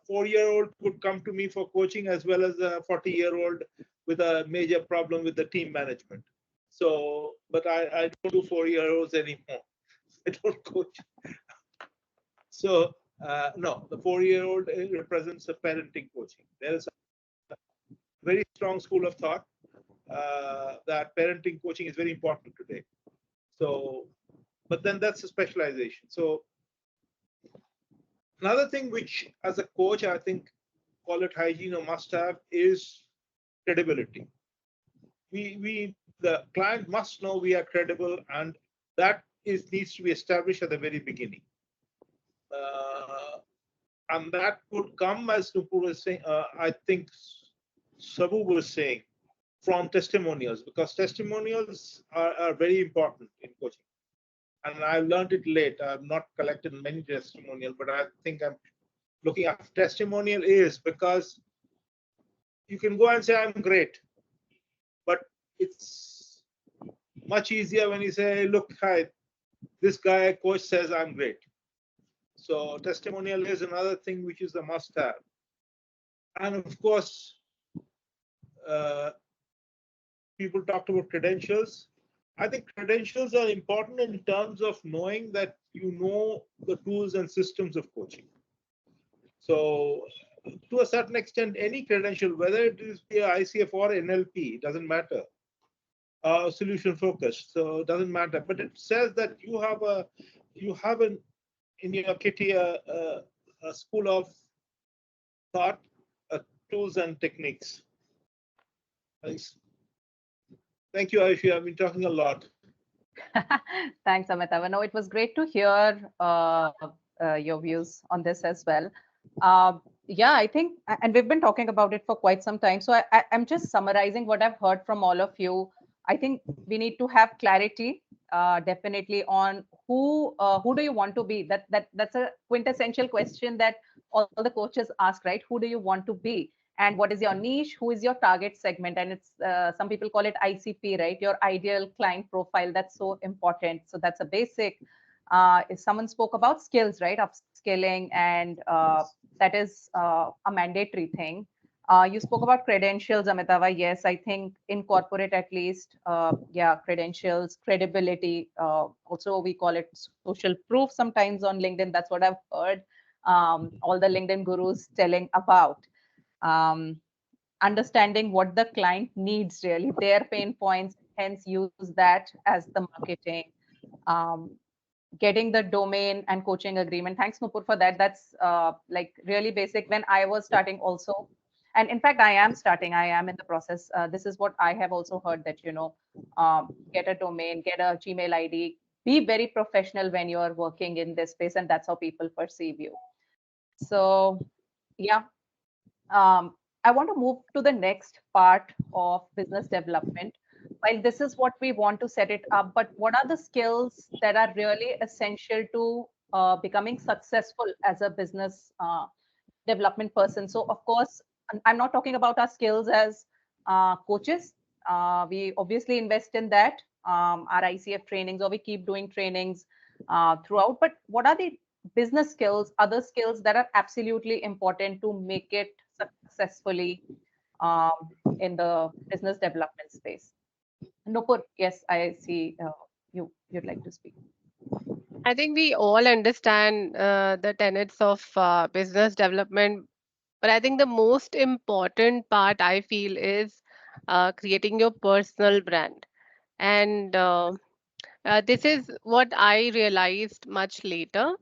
4-year-old could come to me for coaching as well as a 40-year-old with a major problem with the team management. So, but I don't do 4-year-olds anymore. I don't coach. So, no, the 4-year-old represents a parenting coaching. There is a very strong school of thought that parenting coaching is very important today. So, but then that's a specialization. So, another thing which, as a coach, I think, call it hygiene or must have, is credibility. the client must know we are credible, and that needs to be established at the very beginning. And that would come, as Nupur was saying, I think Sabu was saying, from testimonials, because testimonials are very important in coaching. And I learned it late. I've not collected many testimonials, but I think I'm looking at testimonial is because you can go and say, I'm great, but it's much easier when you say, look, hi, this guy, coach says I'm great. So testimonial is another thing which is a must have. And of course, people talked about credentials. I think credentials are important in terms of knowing that you know the tools and systems of coaching. So to a certain extent, any credential, whether it is ICF or NLP, doesn't matter. Solution focused, so it doesn't matter. But it says that you have in your kitty a school of thought, tools and techniques. Thanks. Thank you, Ayushi. I've been talking a lot. Thanks, Amitabh. No, it was great to hear your views on this as well. Yeah, I think, and we've been talking about it for quite some time. So I'm just summarizing what I've heard from all of you. I think we need to have clarity, definitely, on who do you want to be. That's a quintessential question that all the coaches ask, right? Who do you want to be? And what is your niche? Who is your target segment? And it's some people call it ICP, right? Your ideal client profile. That's so important. So that's a basic. If someone spoke about skills, right? Upskilling, and that is a mandatory thing. You spoke about credentials, Amitava. Yes, I think in corporate at least, yeah, credentials, credibility. Also, we call it social proof sometimes on LinkedIn. That's what I've heard all the LinkedIn gurus telling about. Understanding what the client needs, really, their pain points, hence use that as the marketing. Um, Getting the domain and coaching agreement. Thanks, Nupur, for that. That's like really basic. When I was starting also, and in fact, I am in the process. This is what I have also heard, that, get a domain, get a Gmail ID, be very professional when you are working in this space, and that's how people perceive you. So, yeah. I want to move to the next part of business development. While this is what we want to set it up, but what are the skills that are really essential to becoming successful as a business development person? So, of course, I'm not talking about our skills as coaches. We obviously invest in that, our ICF trainings, or we keep doing trainings throughout. But what are the business skills, other skills that are absolutely important to make it successfully um, in the business development space? Nupur, yes, I see you'd like to speak. I think we all understand the tenets of business development, but I think the most important part I feel is creating your personal brand. And this is what I realized much later,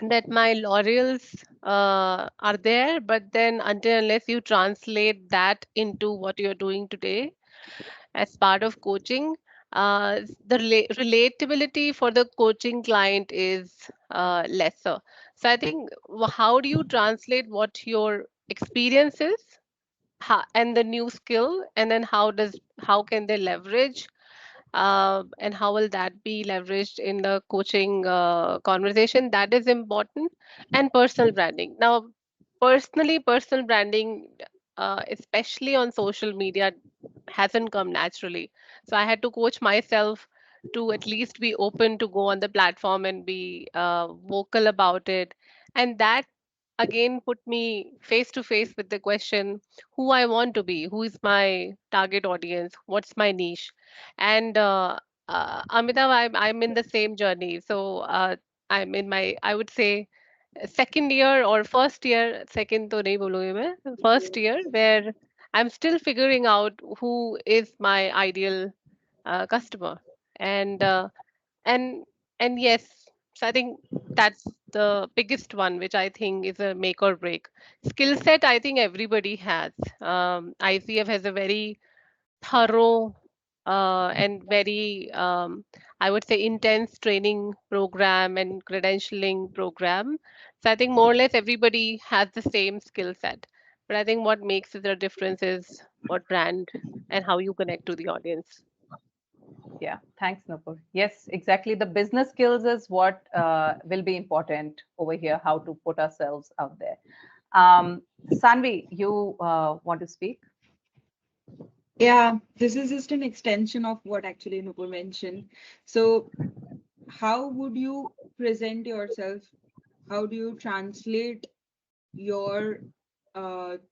that my laurels are there, but then until unless you translate that into what you're doing today as part of coaching, the relatability for the coaching client is lesser. So I think, how do you translate what your experience is, and the new skill, and then how can they leverage, and how will that be leveraged in the coaching conversation? That is important. And personal branding. Now, personal branding, especially on social media, hasn't come naturally. So I had to coach myself to at least be open to go on the platform and be vocal about it. And that again put me face to face with the question, who I want to be, who is my target audience, what's my niche. And Amitav, I'm in the same journey. So I'm in my, I would say, second year or first year, second to nahi bolungi main, first year, where I'm still figuring out who is my ideal customer. And and and yes, so I think that's the biggest one, which I think is a make or break. Skill set, I think everybody has. ICF has a very thorough and very, I would say, intense training program and credentialing program. So I think more or less everybody has the same skill set. But I think what makes it a difference is what brand and how you connect to the audience. Yeah, thanks, Nupur. Yes, exactly. The business skills is what will be important over here, how to put ourselves out there. Sanvi, you want to speak? Yeah, this is just an extension of what actually Nupur mentioned. So, how would you present yourself? How do you translate your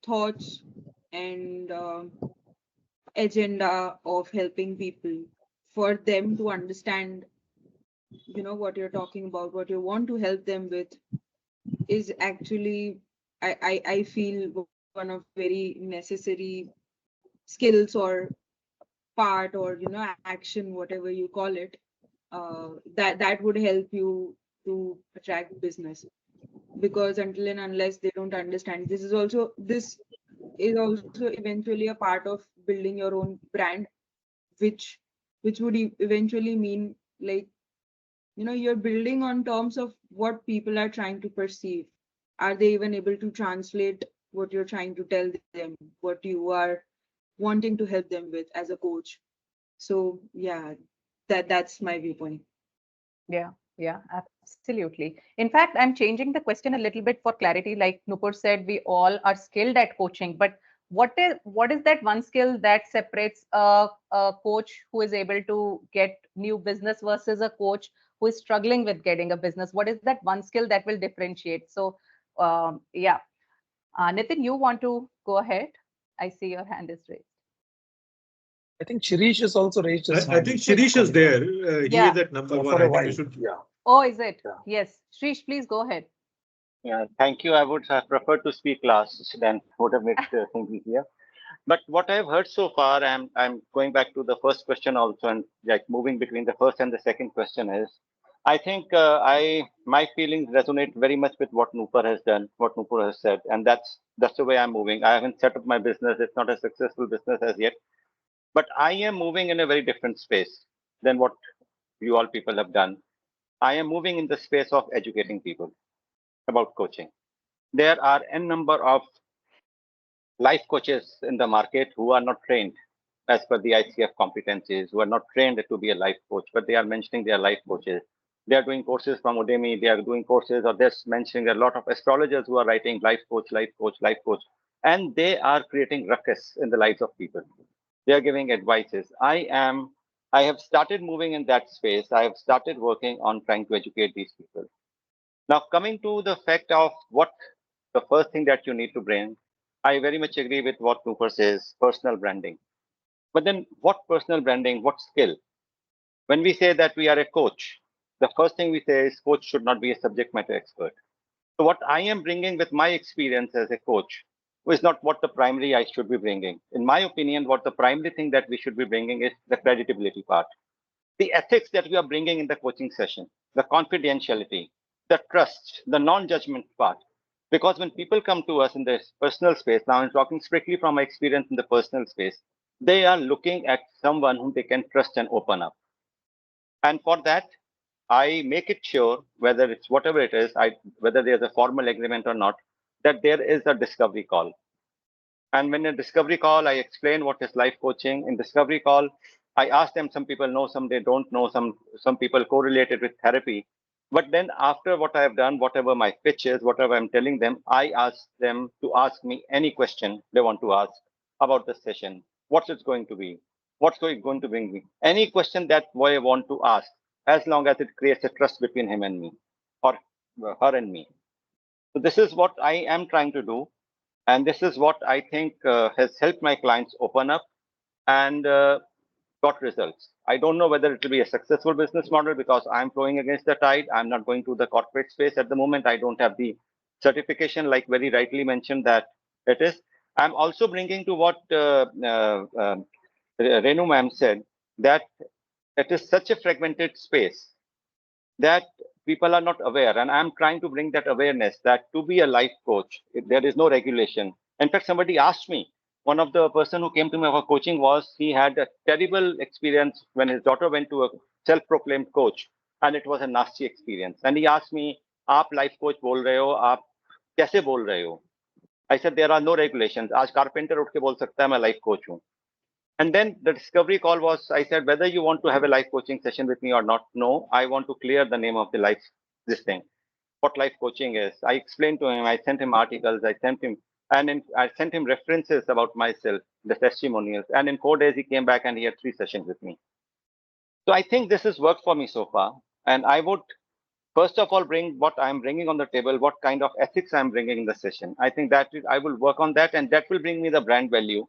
thoughts and agenda of helping people for them to understand, what you're talking about, what you want to help them with is actually, I feel one of very necessary skills or part or action, whatever you call it, that would help you to attract business. Because until and unless they don't understand, this is also eventually a part of building your own brand, which would eventually mean, like, you're building on terms of what people are trying to perceive. Are they even able to translate what you're trying to tell them, what you are wanting to help them with as a coach? So yeah, that's my viewpoint. Yeah, yeah, absolutely. In fact, I'm changing the question a little bit for clarity. Like Nupur said, we all are skilled at coaching, but what is that one skill that separates a coach who is able to get new business versus a coach who is struggling with getting a business? What is that one skill that will differentiate? So, yeah, Nitin, you want to go ahead? I see your hand is raised. I think Shirish has also raised his I hand. think Shirish is there. He Yeah. is at number For one. a I think while. you should. Yeah. Oh, is it? Yeah. Yes. Shrish, please go ahead. Yeah, thank you. I would have preferred to speak last, then would have made things easier. But what I've heard so far, I'm going back to the first question also, and like moving between the first and the second question is, I think I my feelings resonate very much with what Nupur has done, what Nupur has said, and that's the way I'm moving. I haven't set up my business; it's not a successful business as yet, but I am moving in a very different space than what you all people have done. I am moving in the space of educating people about coaching. There are n number of life coaches in the market who are not trained as per the ICF competencies, who are not trained to be a life coach, but they are mentioning they are life coaches. They are doing courses from Udemy, they are doing courses, or they're mentioning a lot of astrologers who are writing life coach, life coach, life coach, and they are creating ruckus in the lives of people. They are giving advices. I have started moving in that space. I have started working on trying to educate these people. Now, coming to the fact of what the first thing that you need to bring, I very much agree with what Cooper says, personal branding. But then what personal branding, what skill? When we say that we are a coach, the first thing we say is coach should not be a subject matter expert. So what I am bringing with my experience as a coach is not what the primary I should be bringing. In my opinion, what the primary thing that we should be bringing is the credibility part, the ethics that we are bringing in the coaching session, the confidentiality, the trust, the non-judgment part. Because when people come to us in this personal space, now I'm talking strictly from my experience in the personal space, they are looking at someone whom they can trust and open up. And for that, I make it sure, whether it's whatever it is, whether there's a formal agreement or not, that there is a discovery call. And when a discovery call, I explain what is life coaching. In discovery call, I ask them, some people know, some they don't know, some people correlate it with therapy. But then after what I have done, whatever my pitch is, whatever I'm telling them, I ask them to ask me any question they want to ask about the session. What's it going to be? What's going to bring me? Any question that I want to ask, as long as it creates a trust between him and me, or her and me. So this is what I am trying to do. And this is what I think has helped my clients open up and got results. I don't know whether it will be a successful business model because I'm flowing against the tide. I'm not going to the corporate space at the moment. I don't have the certification, like very rightly mentioned that it is. I'm also bringing to what Renu ma'am said, that it is such a fragmented space that people are not aware. And I'm trying to bring that awareness that to be a life coach, there is no regulation. In fact, somebody asked me, one of the person who came to me for coaching was he had a terrible experience when his daughter went to a self-proclaimed coach, and it was a nasty experience. And he asked me, "आप life coach बोल रहे हो, आप कैसे बोल रहे हो?" I said, "There are no regulations. आज carpenter उठ के बोल सकता है मैं life coach हूँ." And then the discovery call was, I said, whether you want to have a life coaching session with me or not, no, I want to clear the name of the life, this thing, what life coaching is. I explained to him, I sent him articles, I sent him references about myself, the testimonials. And in 4 days, he came back and he had 3 sessions with me. So I think this has worked for me so far. And I would, first of all, bring what I'm bringing on the table, what kind of ethics I'm bringing in the session. I think that I will work on that, and that will bring me the brand value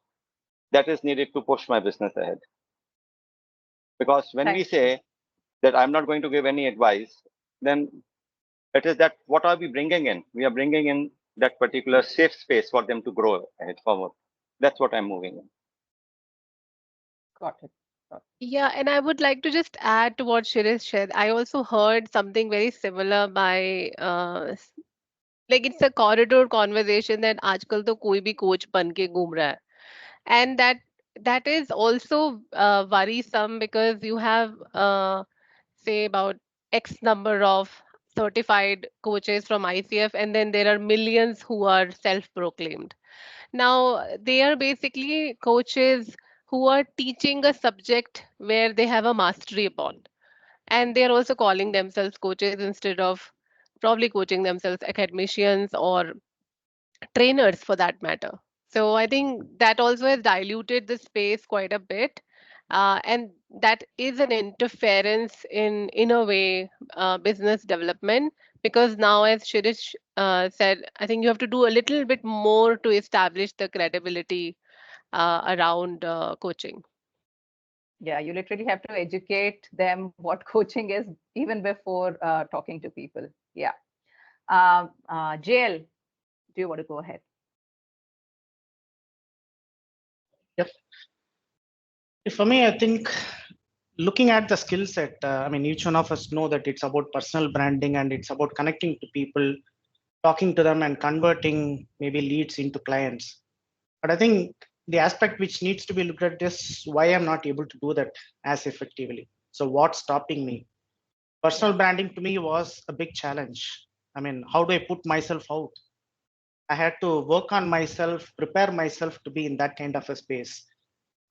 that is needed to push my business ahead. Because when we say that I'm not going to give any advice, then it is that what are we bringing in? We are bringing in that particular safe space for them to grow ahead forward. That's what I'm moving in. Got it. Yeah, and I would like to just add to what Shirish said. I also heard something very similar by like it's a corridor conversation that आजकल तो कोई भी coach बन के घूम रहा है. And that is also worrisome because you have say about X number of certified coaches from ICF, and then there are millions who are self-proclaimed. Now they are basically coaches who are teaching a subject where they have a mastery upon, and they are also calling themselves coaches instead of probably coaching themselves academicians or trainers for that matter. So I think that also has diluted the space quite a bit. And that is an interference in a way, business development, because now, as Shirish said, I think you have to do a little bit more to establish the credibility around coaching. Yeah, you literally have to educate them what coaching is even before talking to people. Yeah. JL, do you want to go ahead? Yep. For me, I think looking at the skill set, I mean, each one of us know that it's about personal branding and it's about connecting to people, talking to them and converting maybe leads into clients. But I think the aspect which needs to be looked at is why I'm not able to do that as effectively. So what's stopping me? Personal branding to me was a big challenge. I mean, how do I put myself out? I had to work on myself, prepare myself to be in that kind of a space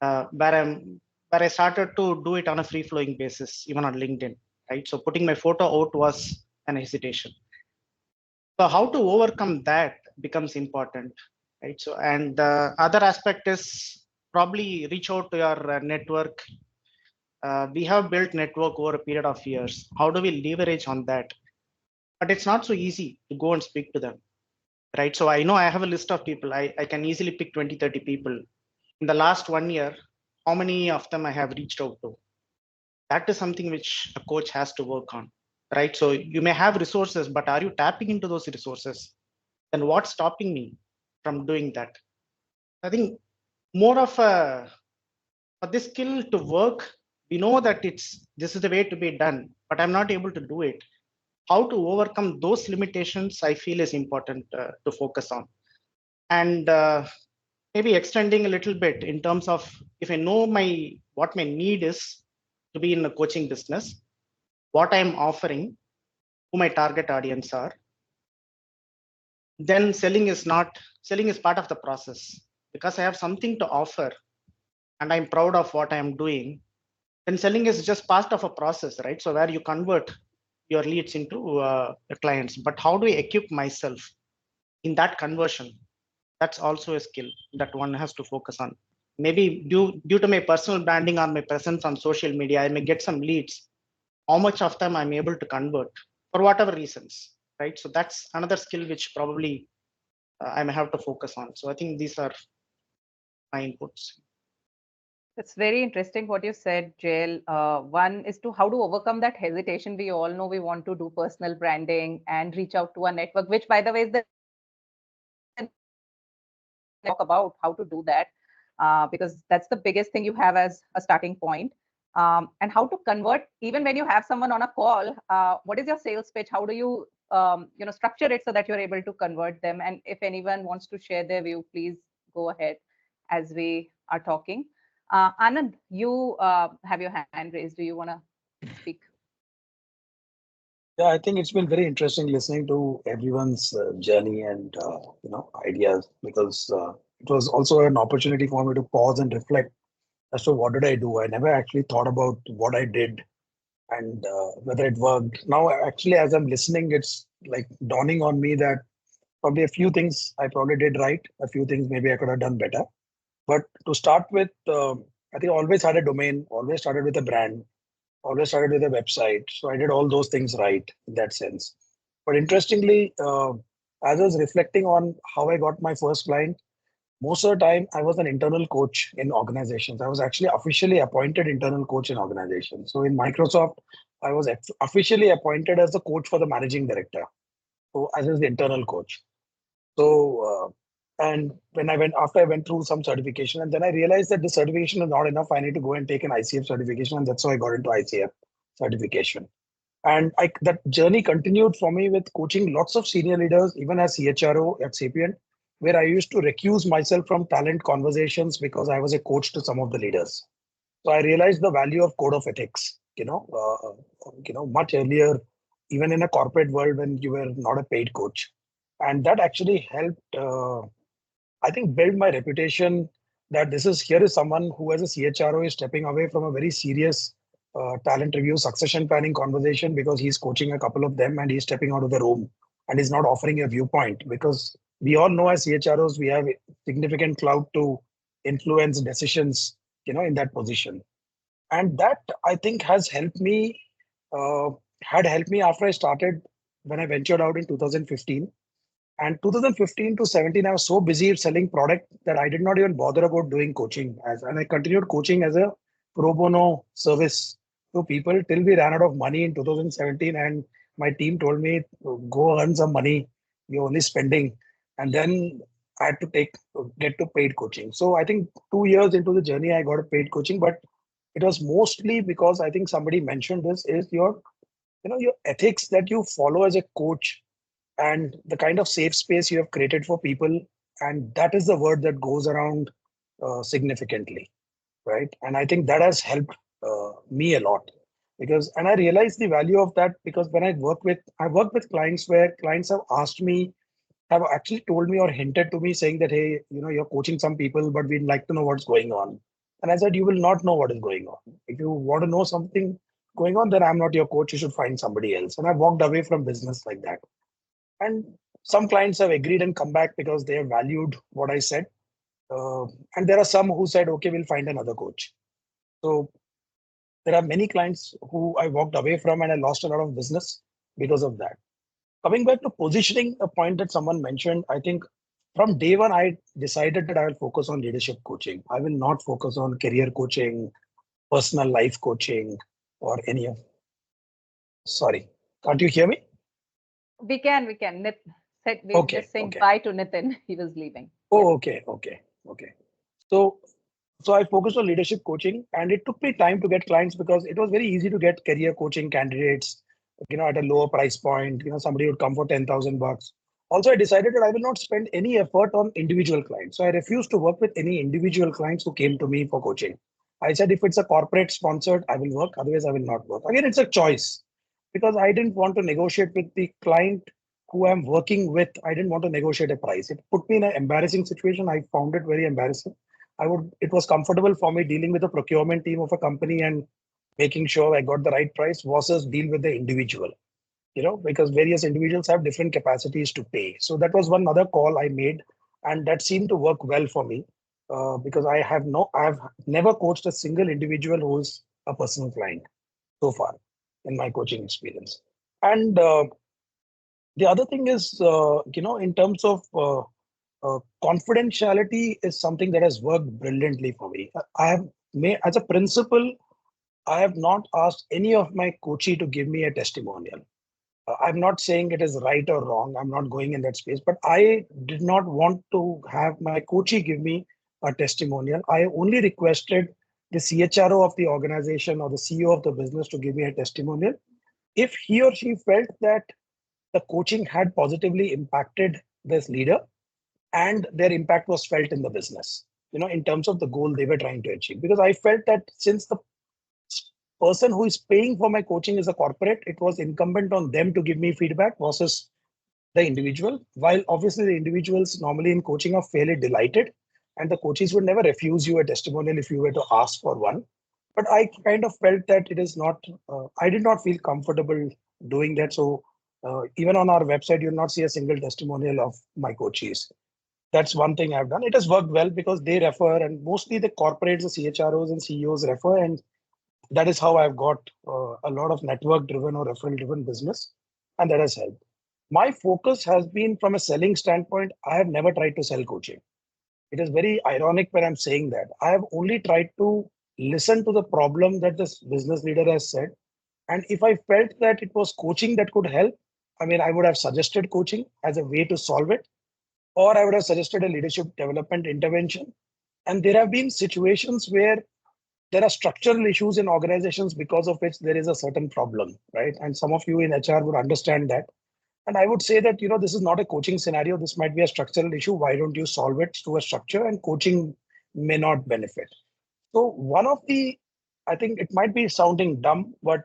where I started to do it on a free flowing basis, even on LinkedIn, right? So putting my photo out was an hesitation. So how to overcome that becomes important, right? So, and the other aspect is probably reach out to your network. We have built network over a period of years. How do we leverage on that? But it's not so easy to go and speak to them, right? So I know I have a list of people. I can easily pick 20, 30 people. In the last 1 year, how many of them I have reached out to? That is something which a coach has to work on, right? So you may have resources, but are you tapping into those resources? And what's stopping me from doing that? I think more of a, for this skill to work, we know that this is the way to be done, but I'm not able to do it. How to overcome those limitations, I feel is important to focus on. And maybe extending a little bit in terms of if I know what my need is to be in a coaching business, what I'm offering, who my target audience are, then selling is part of the process. Because I have something to offer and I'm proud of what I'm doing, then selling is just part of a process, right? So where you convert your leads into clients. But how do I equip myself in that conversion? That's also a skill that one has to focus on. Maybe due to my personal branding or my presence on social media, I may get some leads. How much of them I'm able to convert for whatever reasons, right? So that's another skill which probably I may have to focus on. So I think these are my inputs. It's very interesting what you said, Jail. One is to how to overcome that hesitation. We all know we want to do personal branding and reach out to a network, which, by the way, is the talk about how to do that, because that's the biggest thing you have as a starting point. And how to convert, even when you have someone on a call, what is your sales pitch? How do you structure it so that you're able to convert them? And if anyone wants to share their view, please go ahead. as we are talking. Anand, you have your hand raised. Do you want to speak? Yeah, I think it's been very interesting listening to everyone's journey and ideas, because it was also an opportunity for me to pause and reflect as to what did I do. I never actually thought about what I did and whether it worked. Now, actually, as I'm listening, it's like dawning on me that probably a few things I probably did right, a few things maybe I could have done better. But to start with, I think I always had a domain, always started with a brand, always started with a website. So I did all those things right in that sense. But interestingly, as I was reflecting on how I got my first client, most of the time I was an internal coach in organizations. I was actually officially appointed internal coach in organizations. So in Microsoft, I was officially appointed as the coach for the managing director. So as the internal coach. So, and when after I went through some certification, and then I realized that the certification is not enough. I need to go and take an ICF certification, and that's how I got into ICF certification. And that journey continued for me with coaching lots of senior leaders, even as CHRO at Sapient, where I used to recuse myself from talent conversations because I was a coach to some of the leaders. So I realized the value of code of ethics, much earlier, even in a corporate world when you were not a paid coach. And that actually helped, I think, build my reputation that here is someone who, as a CHRO, is stepping away from a very serious talent review succession planning conversation because he's coaching a couple of them and he's stepping out of the room and he's not offering a viewpoint, because we all know as CHROs we have significant clout to influence decisions, in that position. And that, I think, has helped me, had helped me after I started, when I ventured out in 2015. And 2015 to 17, I was so busy selling product that I did not even bother about doing coaching. And I continued coaching as a pro bono service to people till we ran out of money in 2017. And my team told me, go earn some money. You're only spending. And then I had to get to paid coaching. So I think 2 years into the journey, I got a paid coaching, but it was mostly because I think somebody mentioned this is your ethics that you follow as a coach and the kind of safe space you have created for people. And that is the word that goes around significantly, right? And I think that has helped me a lot, and I realized the value of that because when I work with clients where clients have asked me, have actually told me or hinted to me saying that, hey, you're coaching some people, but we'd like to know what's going on. And I said, you will not know what is going on. If you want to know something going on, then I'm not your coach. You should find somebody else. And I walked away from business like that. And some clients have agreed and come back because they have valued what I said. And there are some who said, okay, we'll find another coach. So there are many clients who I walked away from and I lost a lot of business because of that. Coming back to positioning, a point that someone mentioned, I think from day one, I decided that I will focus on leadership coaching. I will not focus on career coaching, personal life coaching, or any of. Sorry, can't you hear me? We can. We're Okay, just saying okay. bye to Nitin. He was leaving. Oh, okay. So I focused on leadership coaching, and it took me time to get clients because it was very easy to get career coaching candidates, at a lower price point. Somebody would come for 10,000 bucks. Also, I decided that I will not spend any effort on individual clients. So I refused to work with any individual clients who came to me for coaching. I said, if it's a corporate sponsored, I will work. Otherwise, I will not work. Again, it's a choice because I didn't want to negotiate with the client who I'm working with. I didn't want to negotiate a price. It put me in an embarrassing situation. I found it very embarrassing. It was comfortable for me dealing with the procurement team of a company and making sure I got the right price versus deal with the individual, because various individuals have different capacities to pay. So that was one other call I made, and that seemed to work well for me because I've never coached a single individual who's a personal client so far in my coaching experience. And the other thing is, in terms of confidentiality is something that has worked brilliantly for me. As a principal, I have not asked any of my coachee to give me a testimonial. I'm not saying it is right or wrong. I'm not going in that space, but I did not want to have my coachee give me a testimonial. I only requested the CHRO of the organization or the CEO of the business to give me a testimonial if he or she felt that the coaching had positively impacted this leader and their impact was felt in the business. in terms of the goal they were trying to achieve. Because I felt that since the person who is paying for my coaching is a corporate, it was incumbent on them to give me feedback versus the individual. While obviously the individuals normally in coaching are fairly delighted, and the coaches would never refuse you a testimonial if you were to ask for one. But I kind of felt that it is not, I did not feel comfortable doing that. So even on our website, you'll not see a single testimonial of my coaches. That's one thing I've done. It has worked well because they refer, and mostly the corporates, the CHROs and CEOs refer, and that is how I've got a lot of network driven or referral driven business, and that has helped. My focus has been from a selling standpoint. I have never tried to sell coaching. It is very ironic when I'm saying that. I have only tried to listen to the problem that this business leader has said. And if I felt that it was coaching that could help, I mean, I would have suggested coaching as a way to solve it, or I would have suggested a leadership development intervention. And there have been situations where there are structural issues in organizations because of which there is a certain problem, right? And some of you in HR would understand that. And I would say that, this is not a coaching scenario. This might be a structural issue. Why don't you solve it through a structure, and coaching may not benefit? So I think it might be sounding dumb, but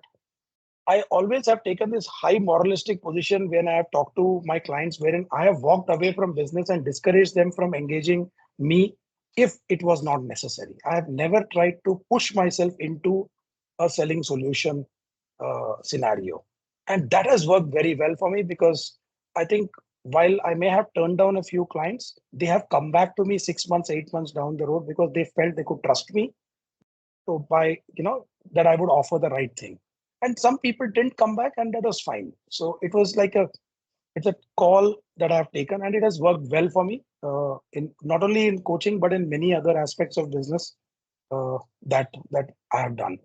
I always have taken this high moralistic position when I have talked to my clients, wherein I have walked away from business and discouraged them from engaging me if it was not necessary. I have never tried to push myself into a selling solution scenario. And that has worked very well for me, because I think while I may have turned down a few clients, they have come back to me 6 months, 8 months down the road because they felt they could trust me. So that I would offer the right thing. And some people didn't come back, and that was fine. So it was like it's a call that I have taken, and it has worked well for me in not only in coaching, but in many other aspects of business that I have done.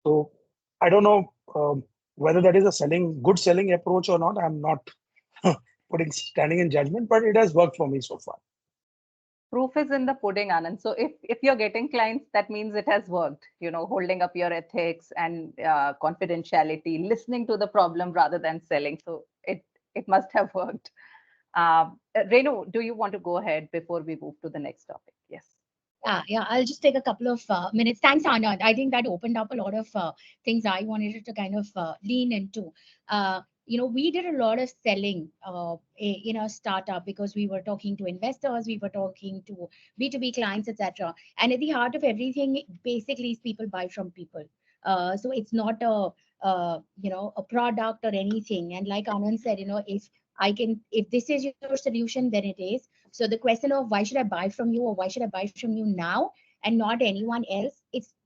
So I don't know whether that is a good selling approach or not. I'm not standing in judgment, but it has worked for me so far. Proof is in the pudding, Anand. So if you're getting clients, that means it has worked. Holding up your ethics and confidentiality, listening to the problem rather than selling. So it must have worked. Renu, do you want to go ahead before we move to the next topic? Yes. Yeah, I'll just take a couple of minutes. Thanks, Anand. I think that opened up a lot of things I wanted to kind of lean into. We did a lot of selling in our startup because we were talking to investors, we were talking to B2B clients, etc. And at the heart of everything, basically, is people buy from people. So it's not a product or anything. And like Anand said, if this is your solution, then it is. So the question of why should I buy from you, or why should I buy from you now and not anyone else?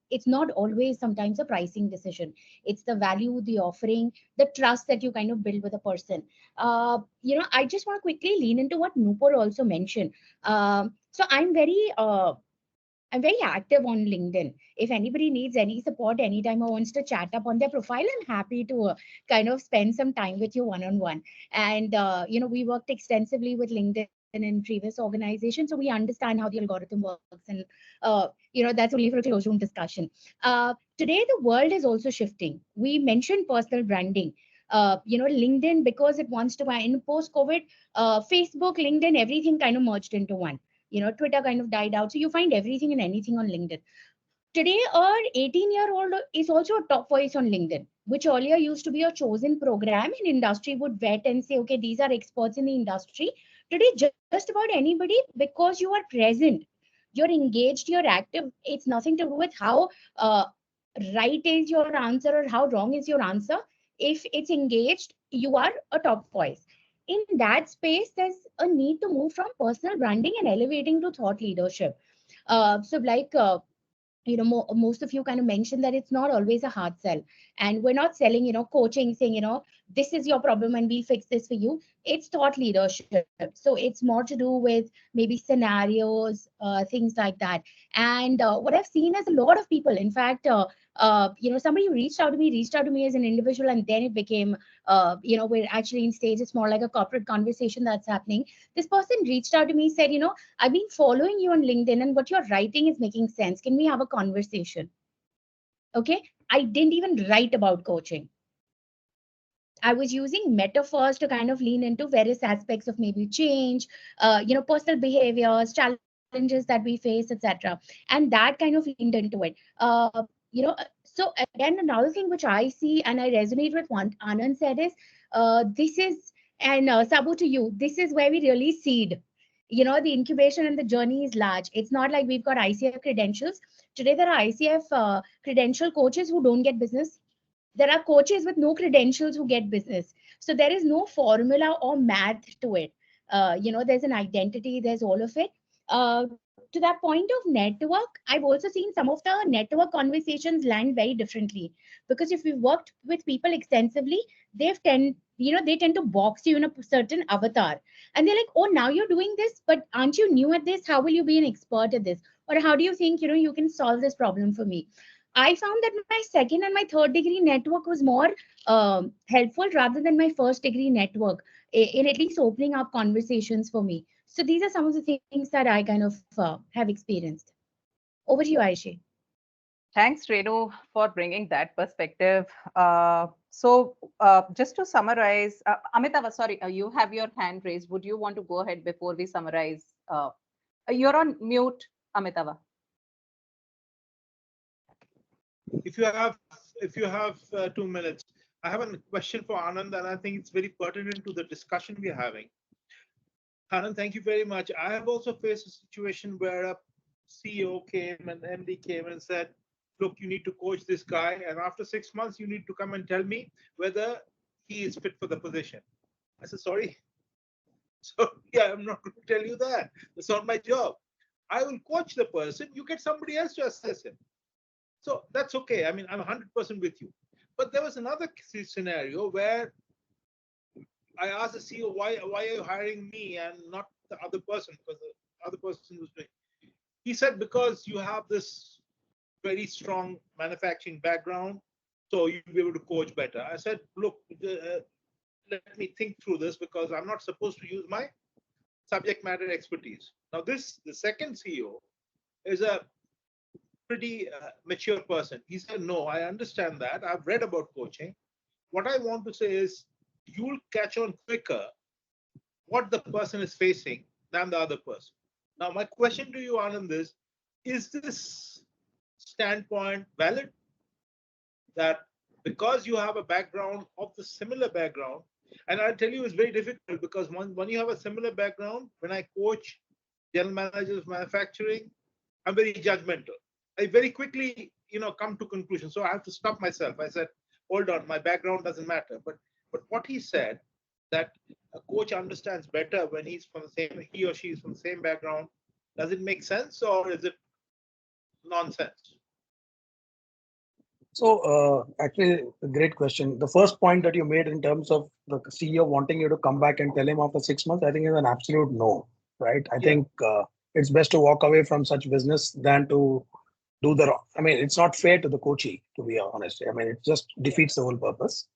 It's not always sometimes a pricing decision. It's the value, the offering, the trust that you kind of build with a person. I just want to quickly lean into what Nupur also mentioned. So I'm very active on LinkedIn. If anybody needs any support anytime or wants to chat up on their profile, I'm happy to kind of spend some time with you one-on-one. And, we worked extensively with LinkedIn in previous organizations, so we understand how the algorithm works. And, that's only for a closed room discussion. Today, the world is also shifting. We mentioned personal branding. LinkedIn, because it wants to, in post-COVID, Facebook, LinkedIn, everything kind of merged into one. Twitter kind of died out. So you find everything and anything on LinkedIn. Today, our 18-year-old is also a top voice on LinkedIn, which earlier used to be a chosen program, and industry would vet and say, okay, these are experts in the industry. Today, just about anybody, because you are present, you're engaged, you're active. It's nothing to do with how right is your answer or how wrong is your answer. If it's engaged, you are a top voice. In that space, there's a need to move from personal branding and elevating to thought leadership. Most of you kind of mentioned that it's not always a hard sell, and we're not selling, coaching, saying, this is your problem and we'll fix this for you. It's thought leadership. So it's more to do with maybe scenarios, things like that. And what I've seen is a lot of people, in fact, somebody who reached out to me as an individual, and then it became, we're actually in stage, it's more like a corporate conversation that's happening. This person reached out to me, said, I've been following you on LinkedIn and what you're writing is making sense. Can we have a conversation? Okay. I didn't even write about coaching. I was using metaphors to kind of lean into various aspects of maybe change, personal behaviors, challenges challenges that we face, etc. And that kind of leaned into it. So again, another thing which I see and I resonate with what Anand said is, this is, and Sabu, to you, this is where we really seed. The incubation and the journey is large. It's not like we've got ICF credentials. Today, there are ICF credential coaches who don't get business. There are coaches with no credentials who get business. So there is no formula or math to it. There's an identity, there's all of it. To that point of network, I've also seen some of the network conversations land very differently. Because if we've worked with people extensively, they tend to box you in a certain avatar. And they're like, oh, now you're doing this, but aren't you new at this? How will you be an expert at this? Or how do you think, you can solve this problem for me? I found that my second and my third degree network was more helpful rather than my first degree network in at least opening up conversations for me. So these are some of the things that I kind of have experienced. Over to you, Aishi. Thanks, Renu, for bringing that perspective. Just to summarize, Amitava, sorry, you have your hand raised. Would you want to go ahead before we summarize? You're on mute, Amitava. If you have 2 minutes, I have a question for Anand, and I think it's very pertinent to the discussion we're having. Anand, thank you very much. I have also faced a situation where a CEO came and MD came and said, look, you need to coach this guy, and after 6 months, you need to come and tell me whether he is fit for the position. I said, sorry. So yeah, I'm not going to tell you that. That's not my job. I will coach the person. You get somebody else to assess him. So that's okay. I mean, I'm 100% with you. But there was another scenario where I asked the CEO, why are you hiring me and not the other person? Because the other person was doing. He said, because you have this very strong manufacturing background, so you'll be able to coach better. I said, look, let me think through this, because I'm not supposed to use my subject matter expertise. Now, the second CEO is a pretty mature person. He said, no, I understand that. I've read about coaching. What I want to say is, you'll catch on quicker what the person is facing than the other person. Now, my question to you, Anand, is this standpoint valid? That because you have a background of the similar background, and I'll tell you, it's very difficult, because when you have a similar background, when I coach general managers of manufacturing, I'm very judgmental. I very quickly, come to conclusions. So I have to stop myself. I said, hold on, my background doesn't matter. But what he said, that a coach understands better when he or she is from the same background. Does it make sense, or is it nonsense? So actually, a great question. The first point that you made in terms of the CEO wanting you to come back and tell him after 6 months, I think is an absolute no, right? I think it's best to walk away from such business than to do the wrong. I mean, it's not fair to the coachee, to be honest. I mean, it just defeats the whole purpose.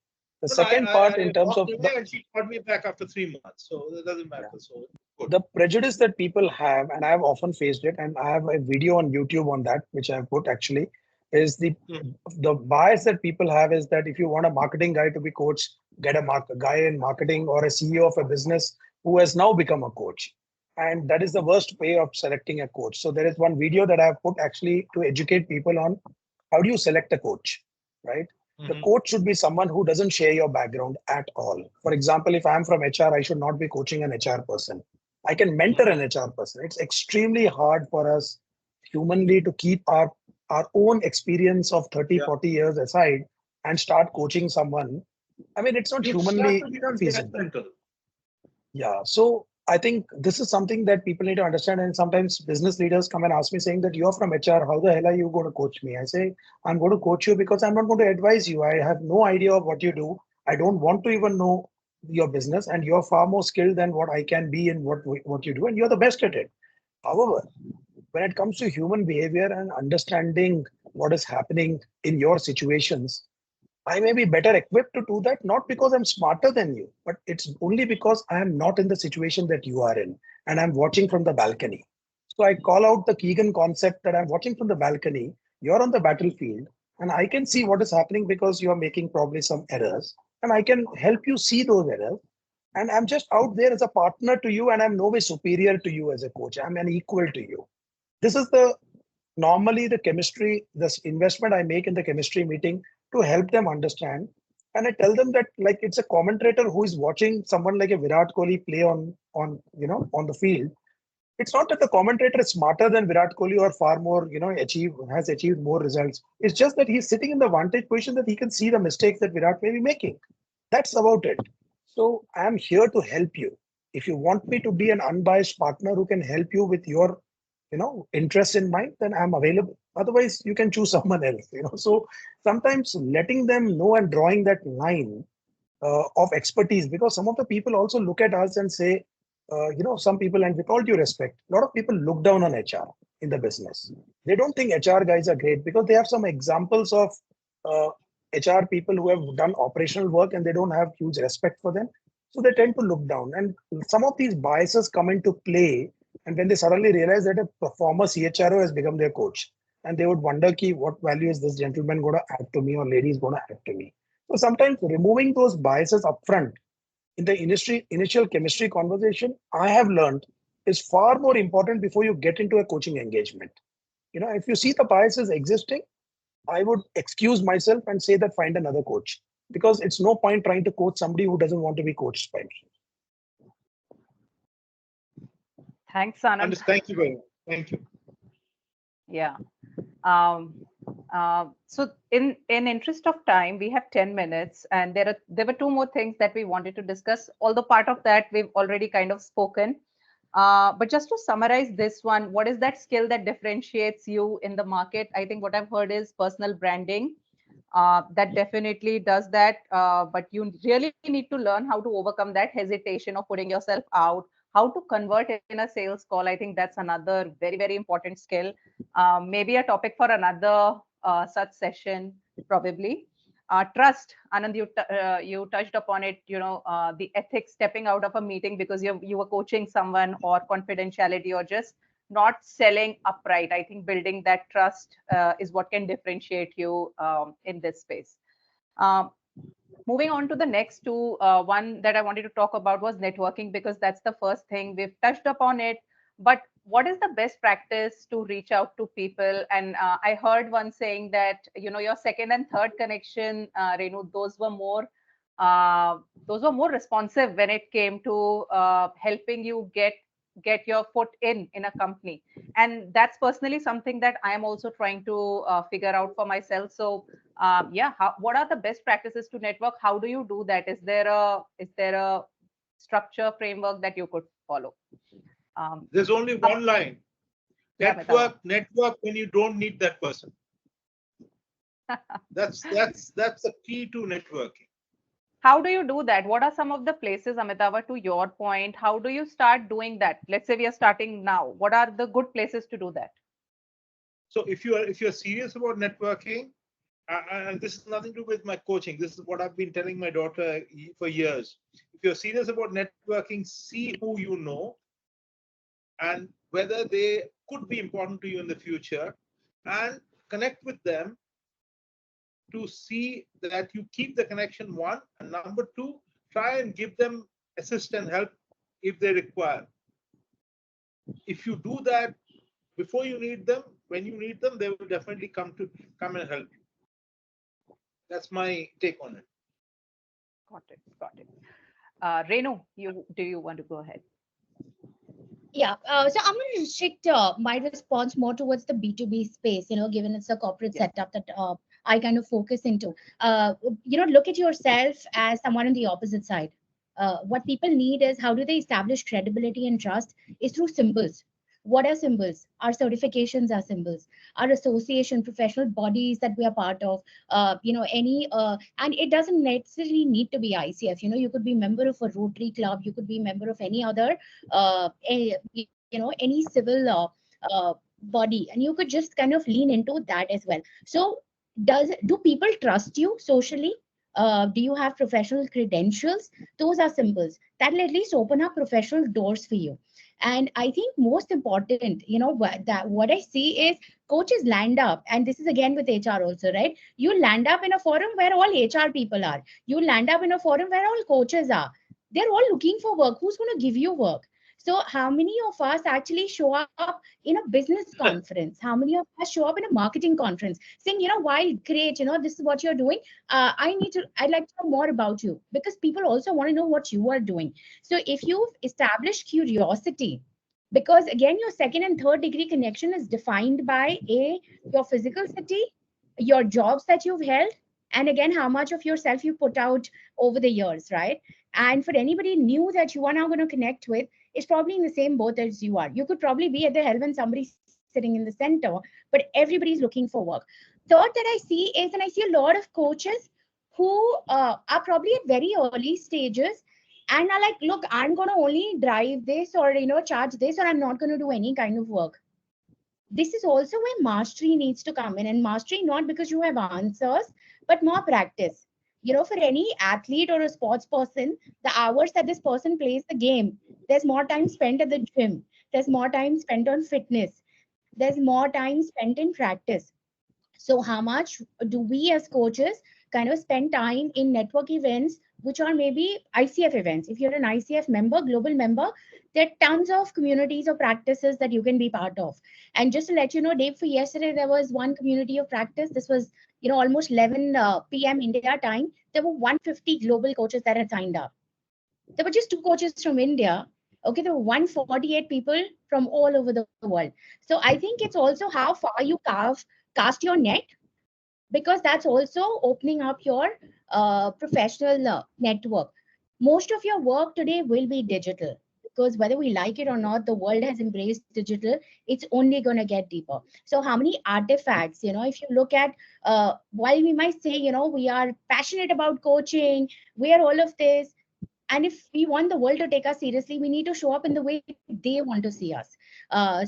The second part in terms of and she called me back after 3 months, so it doesn't matter. Yeah. So good. The prejudice that people have, and I have often faced it, and I have a video on YouTube on that, which I have put actually, is the bias that people have is that if you want a marketing guy to be coached, get a guy in marketing or a CEO of a business who has now become a coach. And that is the worst way of selecting a coach. So there is one video that I have put actually to educate people on how do you select a coach, right? The coach should be someone who doesn't share your background at all. For example, if I'm from HR, I should not be coaching an HR person. I can mentor an HR person. It's extremely hard for us humanly to keep our own experience of 30, 40 years aside and start coaching someone. I mean, it's not humanly feasible. Yeah. So I think this is something that people need to understand. And sometimes business leaders come and ask me saying that you're from HR, how the hell are you going to coach me? I say, I'm going to coach you because I'm not going to advise you. I have no idea of what you do. I don't want to even know your business, and you're far more skilled than what I can be in what you do. And you're the best at it. However, when it comes to human behavior and understanding what is happening in your situations, I may be better equipped to do that, not because I'm smarter than you, but it's only because I am not in the situation that you are in and I'm watching from the balcony. So I call out the Keegan concept that I'm watching from the balcony, you're on the battlefield, and I can see what is happening because you're making probably some errors, and I can help you see those errors. And I'm just out there as a partner to you, and I'm no way superior to you as a coach. I'm an equal to you. This is the normally the chemistry, this investment I make in the chemistry meeting to help them understand. And I tell them that like it's a commentator who is watching someone like a Virat Kohli play on on the field. It's not that the commentator is smarter than Virat Kohli or far more, has achieved more results. It's just that he's sitting in the vantage position that he can see the mistakes that Virat may be making. That's about it. So I'm here to help you. If you want me to be an unbiased partner who can help you with your, interest in mind, then I'm available. Otherwise, you can choose someone else. So sometimes letting them know and drawing that line of expertise, because some of the people also look at us and say, some people, and with all due respect, a lot of people look down on HR in the business. They don't think HR guys are great because they have some examples of HR people who have done operational work and they don't have huge respect for them. So they tend to look down. And some of these biases come into play. And when they suddenly realize that a former CHRO has become their coach, and they would wonder, what value is this gentleman going to add to me or lady is going to add to me? So sometimes removing those biases upfront in the initial chemistry conversation, I have learned is far more important before you get into a coaching engagement. If you see the biases existing, I would excuse myself and say that find another coach, because it's no point trying to coach somebody who doesn't want to be coached by me. Thanks, Anand. Thank you very much. Thank you. Yeah. So in interest of time, we have 10 minutes, and there were two more things that we wanted to discuss. Although part of that we've already kind of spoken. But just to summarize this one, what is that skill that differentiates you in the market? I think what I've heard is personal branding. That definitely does that. But you really need to learn how to overcome that hesitation of putting yourself out, how to convert in a sales call. I think that's another very, very important skill. Maybe a topic for another such session, probably. Trust, Anand, you touched upon it, the ethics, stepping out of a meeting because you were coaching someone, or confidentiality, or just not selling upright. I think building that trust is what can differentiate you in this space. Moving on to the next two, one that I wanted to talk about was networking, because that's the first thing. We've touched upon it, but what is the best practice to reach out to people? And I heard one saying that, your second and third connection, Renu, those were more responsive when it came to helping you get your foot in a company. And that's personally something that I am also trying to figure out for myself. So what are the best practices to network? How do you do that? Is there a structure framework that you could follow? There's only one line. Network when you don't need that person. That's the key to networking. How do you do that? What are some of the places, Amitabh, to your point? How do you start doing that? Let's say we are starting now. What are the good places to do that? So if you're serious about networking, and this is nothing to do with my coaching, this is what I've been telling my daughter for years. If you're serious about networking, see who you know and whether they could be important to you in the future, and connect with them to see that you keep the connection, one, and number two, try and give them assist and help if they require. If you do that before you need them, when you need them, they will definitely come and help you. That's my take on it. Got it. Renu, do you want to go ahead? Yeah, so I'm going to restrict my response more towards the B2B space, given it's a corporate setup that I kind of focus into. Look at yourself as someone on the opposite side. What people need is, how do they establish credibility and trust is through symbols. What are symbols? Our certifications are symbols. Our association, professional bodies that we are part of, and it doesn't necessarily need to be ICF. You could be member of a Rotary Club. You could be member of any other, any civil body, and you could just kind of lean into that as well. So do people trust you socially? Do you have professional credentials? Those are symbols that will at least open up professional doors for you. And I think most important, what I see is coaches land up, and this is again with HR also, right? You land up in a forum where all HR people are. You land up in a forum where all coaches are. They're all looking for work. Who's going to give you work? So how many of us actually show up in a business conference? How many of us show up in a marketing conference saying, while great, this is what you're doing. I'd like to know more about you, because people also want to know what you are doing. So if you've established curiosity, because again, your second and third degree connection is defined by your physical city, your jobs that you've held, and again, how much of yourself you put out over the years, right? And for anybody new that you are now going to connect with, is probably in the same boat as you are. You could probably be at the helm and somebody's sitting in the center, but everybody's looking for work. Third that I see is, and I see a lot of coaches who are probably at very early stages and are like, look, I'm going to only drive this or, charge this, or I'm not going to do any kind of work. This is also where mastery needs to come in, and mastery not because you have answers, but more practice. For any athlete or a sports person, the hours that this person plays the game, there's more time spent at the gym, there's more time spent on fitness, there's more time spent in practice. So how much do we as coaches kind of spend time in network events, which are maybe ICF events? If you're an ICF member, global member, there are tons of communities or practices that you can be part of. And just to let you know, Dave, for yesterday, there was one community of practice. This was, almost 11 p.m. India time. There were 150 global coaches that had signed up. There were just 2 coaches from India. Okay, there were 148 people from all over the world. So I think it's also how far you cast your net, because that's also opening up your professional network. Most of your work today will be digital, because whether we like it or not, the world has embraced digital. It's only going to get deeper. So how many artifacts, if you look at, while we might say, we are passionate about coaching, we are all of this, and if we want the world to take us seriously, we need to show up in the way they want to see us.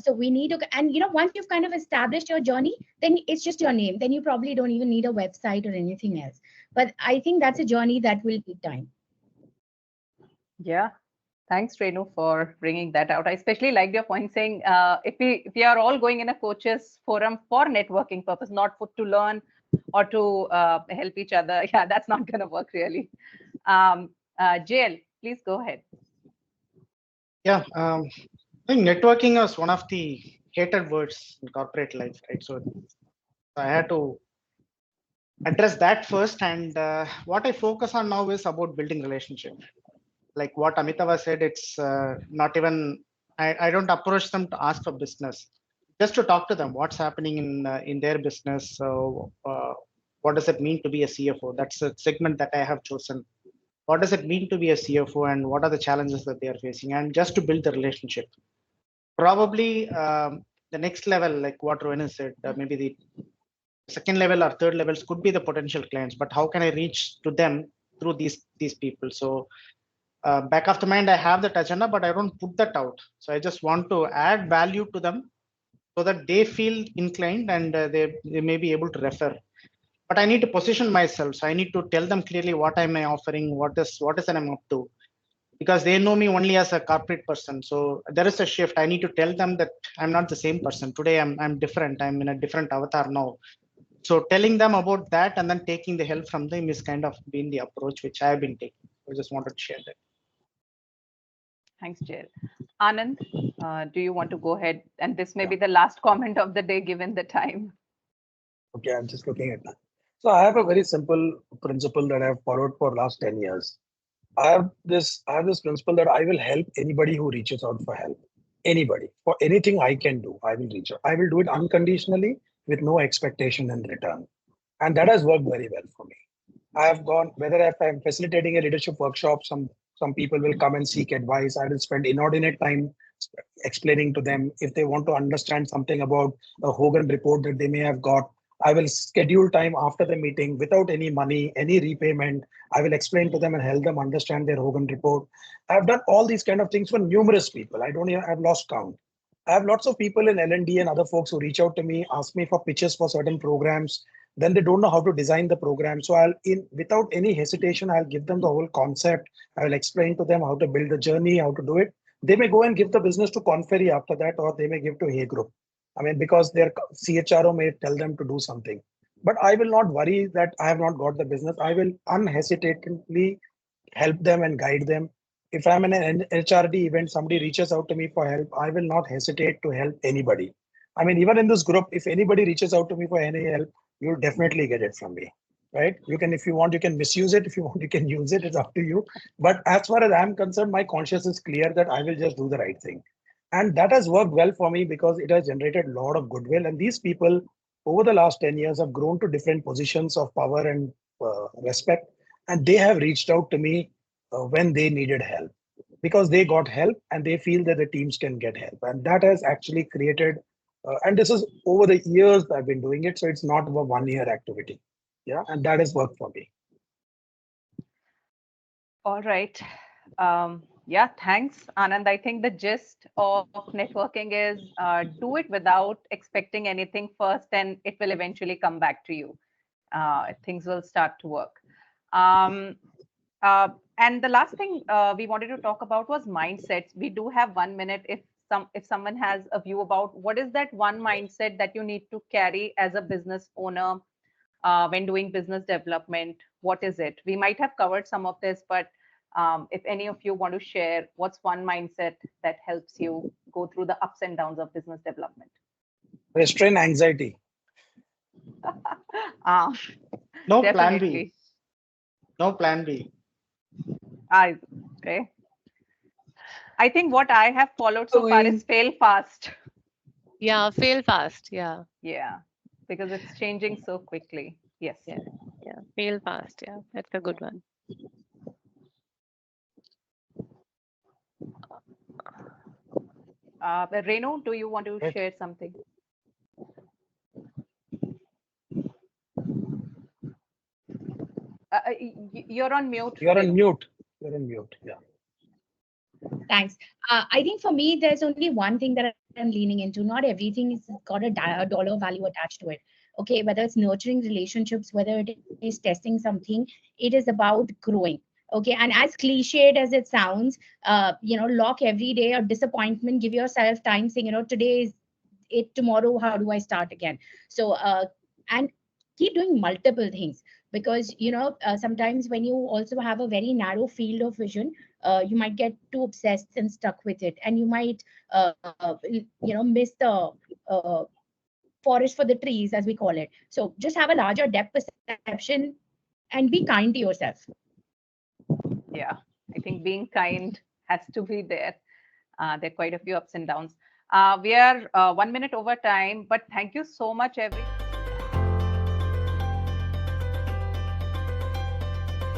So we need to, and once you've kind of established your journey, then it's just your name. Then you probably don't even need a website or anything else. But I think that's a journey that will take time. Yeah. Thanks, Renu, for bringing that out. I especially liked your point saying if we are all going in a coaches forum for networking purpose, not to learn or to help each other, yeah, that's not going to work really. JL, please go ahead. Yeah, I think networking is one of the hated words in corporate life, right? So I had to address that first. And what I focus on now is about building relationship. Like what Amitava said, it's not even, I don't approach them to ask for business, just to talk to them, what's happening in their business. So what does it mean to be a CFO? That's a segment that I have chosen. What does it mean to be a CFO, and what are the challenges that they are facing? And just to build the relationship. Probably the next level, like what Rohan said, maybe the second level or third levels could be the potential clients, but how can I reach to them through these people? So back of the mind, I have that agenda, but I don't put that out. So I just want to add value to them so that they feel inclined, and they may be able to refer. But I need to position myself. So I need to tell them clearly what am I offering, what is that I'm up to, because they know me only as a corporate person. So there is a shift. I need to tell them that I'm not the same person. Today I'm different. I'm in a different avatar now. So telling them about that and then taking the help from them is kind of been the approach which I've been taking. I just wanted to share that. Thanks, JL. Anand, do you want to go ahead? And this may be the last comment of the day, given the time. Okay, I'm just looking at that. So I have a very simple principle that I've followed for last 10 years. I have this principle that I will help anybody who reaches out for help. Anybody, for anything I can do, I will reach out. I will do it unconditionally with no expectation in return. And that has worked very well for me. I have gone, whether if I'm facilitating a leadership workshop, some people will come and seek advice. I will spend inordinate time explaining to them. If they want to understand something about a Hogan report that they may have got, I will schedule time after the meeting without any money, any repayment. I will explain to them and help them understand their Hogan report. I've done all these kind of things for numerous people. I've lost count. I have lots of people in L&D and other folks who reach out to me, ask me for pitches for certain programs. Then they don't know how to design the program. So without any hesitation, I'll give them the whole concept. I will explain to them how to build the journey, how to do it. They may go and give the business to Conferry after that, or they may give to Hay Group. I mean, because their CHRO may tell them to do something. But I will not worry that I have not got the business. I will unhesitatingly help them and guide them. if I'm in an HRD event, somebody reaches out to me for help, I will not hesitate to help anybody. I mean, even in this group, if anybody reaches out to me for any help, you'll definitely get it from me, right? You can, if you want, you can misuse it. If you want, you can use it. It's up to you. But as far as I'm concerned, my conscience is clear that I will just do the right thing. And that has worked well for me because it has generated a lot of goodwill. And these people over the last 10 years have grown to different positions of power and respect. And they have reached out to me when they needed help because they got help and they feel that the teams can get help. And that has actually created, and this is over the years I've been doing it. So it's not a 1 year activity. Yeah. And that has worked for me. All right. Yeah, thanks, Anand. I think the gist of networking is do it without expecting anything first, and it will eventually come back to you. Things will start to work. And the last thing we wanted to talk about was mindsets. We do have 1 minute. If someone has a view about what is that one mindset that you need to carry as a business owner when doing business development, what is it? We might have covered some of this, but if any of you want to share, what's one mindset that helps you go through the ups and downs of business development? Restrain anxiety. No plan B. Definitely. No plan B. Okay. I think what I have followed so far is fail fast. Yeah, fail fast. Yeah, Yeah, because it's changing so quickly. Yes. yeah, yeah. Fail fast. Yeah, that's a good one. Renu, do you want to share something? You're on mute. You're on Renu. mute. You're on mute. Yeah. Thanks. I think for me, there's only one thing that I'm leaning into. Not everything is got a dollar value attached to it. Okay, whether it's nurturing relationships, whether it is testing something, it is about growing. Okay, and as cliched as it sounds, lock every day or disappointment. Give yourself time, saying, today is it. Tomorrow, how do I start again? So, and keep doing multiple things because sometimes when you also have a very narrow field of vision, you might get too obsessed and stuck with it, and you might miss the forest for the trees, as we call it. So just have a larger depth perception and be kind to yourself. Yeah, I think being kind has to be there. There are quite a few ups and downs. We are 1 minute over time, but thank you so much, everyone.